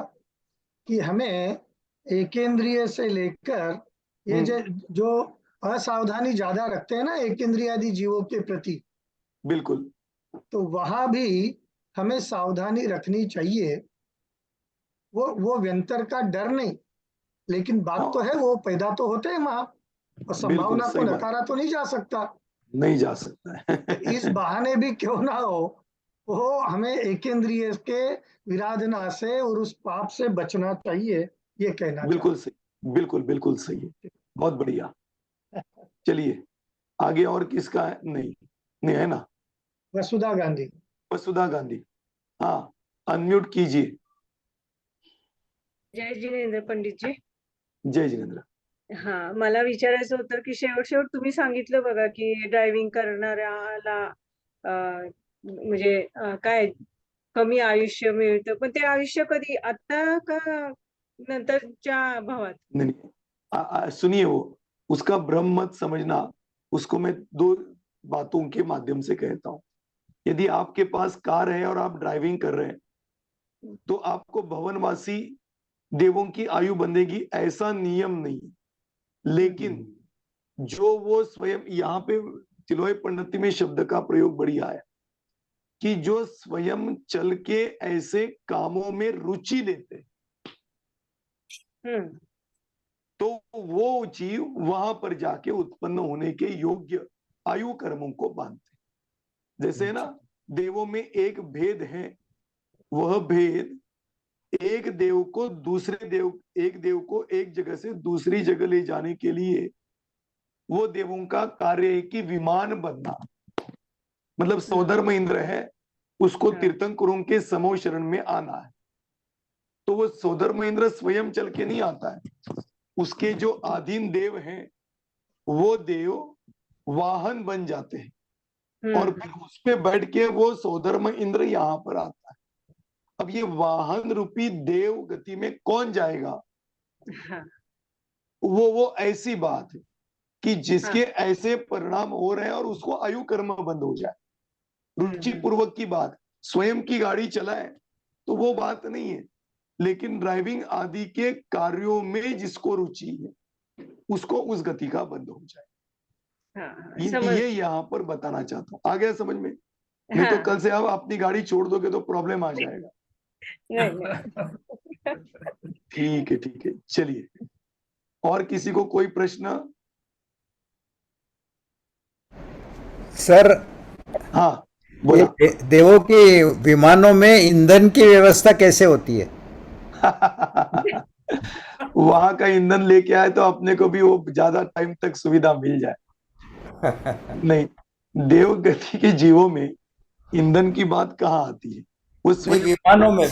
कि हमें एकेंद्रिय से लेकर ये जो असावधानी ज्यादा रखते हैं ना एकेंद्रिय आदि जीवों के प्रति, बिल्कुल, तो वहां भी हमें सावधानी रखनी चाहिए। वो व्यंतर का डर नहीं, लेकिन बात तो है वो पैदा तो होते हैं वहां, और बिल्कुल संभावना को सही बात, नकारा तो नहीं जा सकता। नहीं जा सकता तो इस है। बहाने भी क्यों ना हो, वो हमें एकेंद्रिय के विराधना से और उस पाप से बचना चाहिए, ये कहना बिल्कुल चाहता सही, बिल्कुल बिल्कुल सही है, बहुत बढ़िया। चलिए आगे, और किसका है? नहीं, नहीं है ना? वसुधा गांधी। वसुधा गांधी, हाँ, अनम्यूट कीजिए। जय जिनेंद्र पंडितजी. जय जिनेंद्र। हा, मला विचारायचं होतं की शेवट तुम्ही सांगितलं बघा की ड्रायव्हिंग करणाऱ्याला म्हणजे काय कमी आयुष्य मिळतं, पण ते आयुष्य कधी आता का नंतरच्या भावात? नहीं नहीं, सुनिए, वो उसका भ्रम मत समझना। उसको मैं दो बातों के माध्यम से कहता हूं। यदि आपके पास कार है और आप ड्राइविंग कर रहे हैं तो आपको भवनवासी देवों की आयु बंधेगी, ऐसा नियम नहीं। लेकिन जो वो स्वयं, यहाँ पे तिलोय पंडिती में शब्द का प्रयोग बढ़िया है कि जो स्वयं चल के ऐसे कामों में रुचि लेते हैं, हम्म तो वो जीव वहां पर जाके उत्पन्न होने के योग्य आयु कर्मों को बांधते। जैसे ना देवों में एक भेद है, वह भेद एक देव को एक जगह से दूसरी जगह ले जाने के लिए वो देवों का कार्य है कि विमान बनना। मतलब सौधर्म इंद्र है, उसको तीर्थंकरों के समूह शरण में आना है, तो वो सौधर्म इंद्र स्वयं चल के नहीं आता है, उसके जो अधीन देव हैं वो देव वाहन बन जाते हैं और फिर उस पे बैठ के वो सौधर्म इंद्र यहाँ पर आता है। अब ये वाहन रूपी देव गति में कौन जाएगा? हाँ, वो ऐसी बात है कि जिसके ऐसे परिणाम हो रहे हैं और उसको आयु कर्म बंद हो जाए, रुचि पूर्वक की बात। स्वयं की गाड़ी चलाए तो वो बात नहीं है, लेकिन ड्राइविंग आदि के कार्यों में जिसको रुचि है उसको उस गति का बंद हो जाए। ये यहाँ पर बताना चाहता हूँ। आ गया समझ में? नहीं तो कल से आप अपनी गाड़ी छोड़ दोगे तो प्रॉब्लम आ जाएगा। ठीक है, चलिए। और किसी को कोई प्रश्न? सर, हाँ बोला। देवों के विमानों में ईंधन की व्यवस्था कैसे होती है? वहां का ईंधन लेके आए तो अपने को भी वो ज्यादा टाइम तक सुविधा मिल जाए। नहीं, देव गति के जीवों में ईंधन की बात कहाँ आती है? उस विमानों में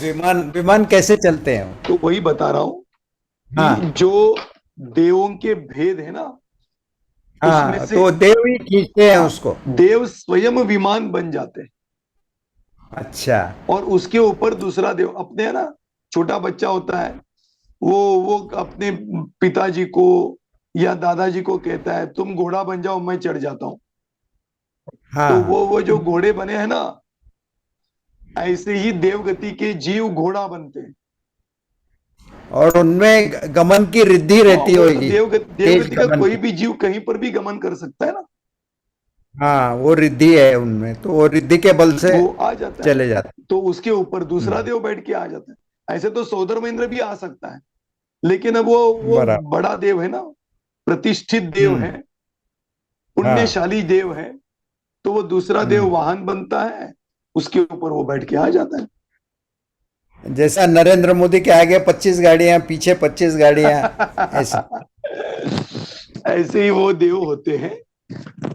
विमान कैसे चलते हैं? तो वही बता रहा हूँ। हाँ, जो देवों के भेद है ना, हाँ, तो देव ही खींचते हैं उसको। देव स्वयं विमान बन जाते हैं। अच्छा। और उसके ऊपर दूसरा देव अपने, है ना, छोटा बच्चा होता है, वो अपने पिताजी को या दादाजी को कहता है तुम घोड़ा बन जाओ, मैं चढ़ जाता हूँ। हाँ। तो वो जो घोड़े बने हैं ना, ऐसे ही देवगति के जीव घोड़ा बनते हैं और उनमें गमन की रिद्धि रहती होगी। देवगति का कोई भी जीव कहीं पर भी गमन कर सकता है ना। हाँ, वो रिद्धि है उनमें, तो वो रिद्धि के बल से वो आ जाता है, चले जाते हैं। तो उसके ऊपर दूसरा देव बैठ के आ जाता है। ऐसे तो सौधर्म इंद्र भी आ सकता है, लेकिन अब वो बड़ा देव है ना, प्रतिष्ठित देव है, पुण्यशाली देव है, तो वो दूसरा देव वाहन बनता है, उसके ऊपर वो बैठ के आ जाता है। जैसा नरेंद्र मोदी के आगे 25 गाड़ियां, पीछे 25 गाड़ियां, ऐसे ही वो देव होते हैं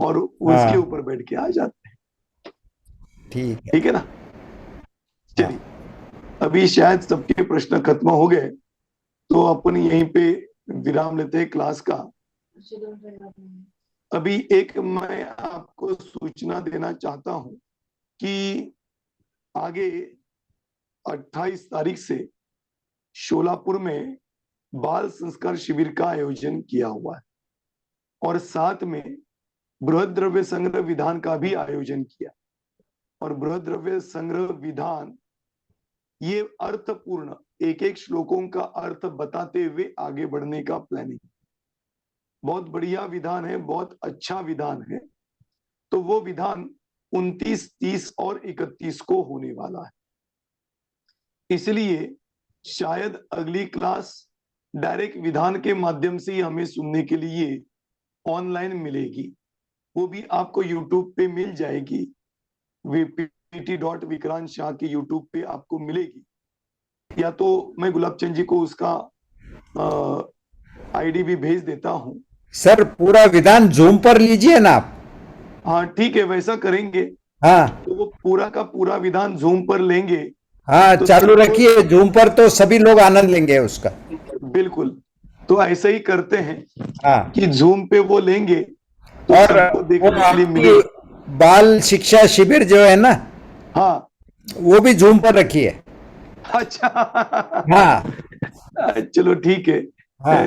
और उसके ऊपर बैठ के आ जाते हैं। ठीक है ना? चलिए, अभी शायद सबके प्रश्न खत्म हो गए, तो अपन यहीं पे विराम लेते हैं क्लास का। अभी एक मैं आपको सूचना देना चाहता हूं कि आगे 28 तारीख से शोलापुर में बाल संस्कार शिविर का आयोजन किया हुआ है और साथ में बृहद द्रव्य संग्रह विधान का भी आयोजन किया। और बृहद द्रव्य संग्रह विधान ये अर्थपूर्ण एक एक श्लोकों का अर्थ बताते हुए आगे बढ़ने का प्लानिंग। बहुत बढ़िया विधान है, बहुत अच्छा विधान है। तो वो विधान 29, 30 और 31 को होने वाला है, इसलिए शायद अगली क्लास डायरेक्ट विधान के माध्यम से ही हमें सुनने के लिए ऑनलाइन मिलेगी। वो भी आपको यूट्यूब पे मिल जाएगी, vpt.विक्रांत शाह की यूट्यूब पे आपको मिलेगी, या तो मैं गुलाब चंद जी को उसका आईडी भी भेज देता हूं। सर, पूरा विधान जूम पर लीजिए ना आप। हाँ ठीक है, वैसा करेंगे। हाँ, तो वो पूरा का पूरा विधान जूम पर लेंगे। हाँ, तो चालू रखिए जूम पर, तो सभी लोग आनंद लेंगे उसका। बिल्कुल, तो ऐसे ही करते हैं। हाँ, कि जूम पे वो लेंगे तो और सबको देखने के लिए मिले। बाल शिक्षा शिविर जो है ना, हाँ, वो भी जूम पर रखिए। अच्छा। हाँ, चलो ठीक है। हाँ,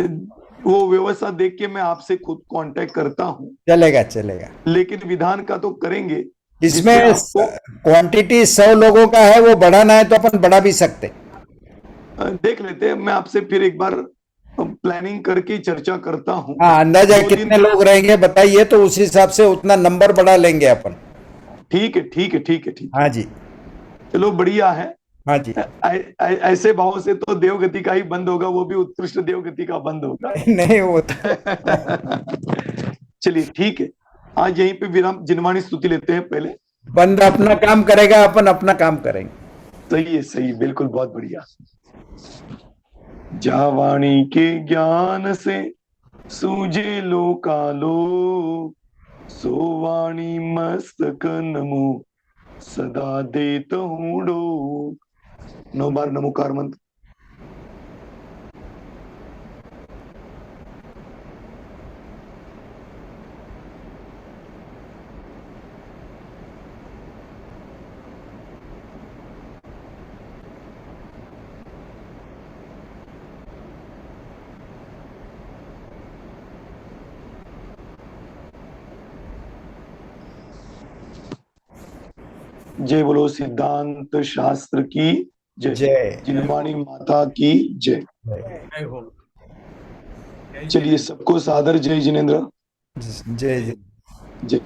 वो व्यवस्था देख के मैं आपसे खुद कांटेक्ट करता हूँ। चलेगा। लेकिन विधान का तो करेंगे। इसमें क्वांटिटी 100 लोगों का है, वो बढ़ाना है तो अपन बढ़ा भी सकते। देख लेते हैं, मैं आपसे फिर एक बार प्लानिंग करके चर्चा करता हूँ। हाँ, अंदाजा कितने लोग रहेंगे बताइए, तो उस हिसाब से उतना नंबर बढ़ा लेंगे अपन। ठीक है, ठीक है, ठीक है, ठीक है। हाँ जी, चलो बढ़िया है। हाँ जी। ऐसे भाव से तो देवगति का ही बंद होगा, वो भी उत्कृष्ट देवगति का बंद होगा। नहीं वो तो चलिए ठीक है, आज यहीं पे विराम, जिनवाणी स्तुति लेते हैं पहले। बंद अपना काम करेगा, अपन अपना काम करेंगे। सही है, सही, बिल्कुल, बहुत बढ़िया। जा वाणी के ज्ञान से सूझे लोकालो, सो वाणी मस्तक नमो सदा देत हूँ डो। 9 बार नमोकार मंत्र। जय बोलो सिद्धांत शास्त्र की जय, जय। जिनवाणी माता की जय। जय हो। जय चलिए सबको सादर जय जिनेन्द्र। जय जय। जय।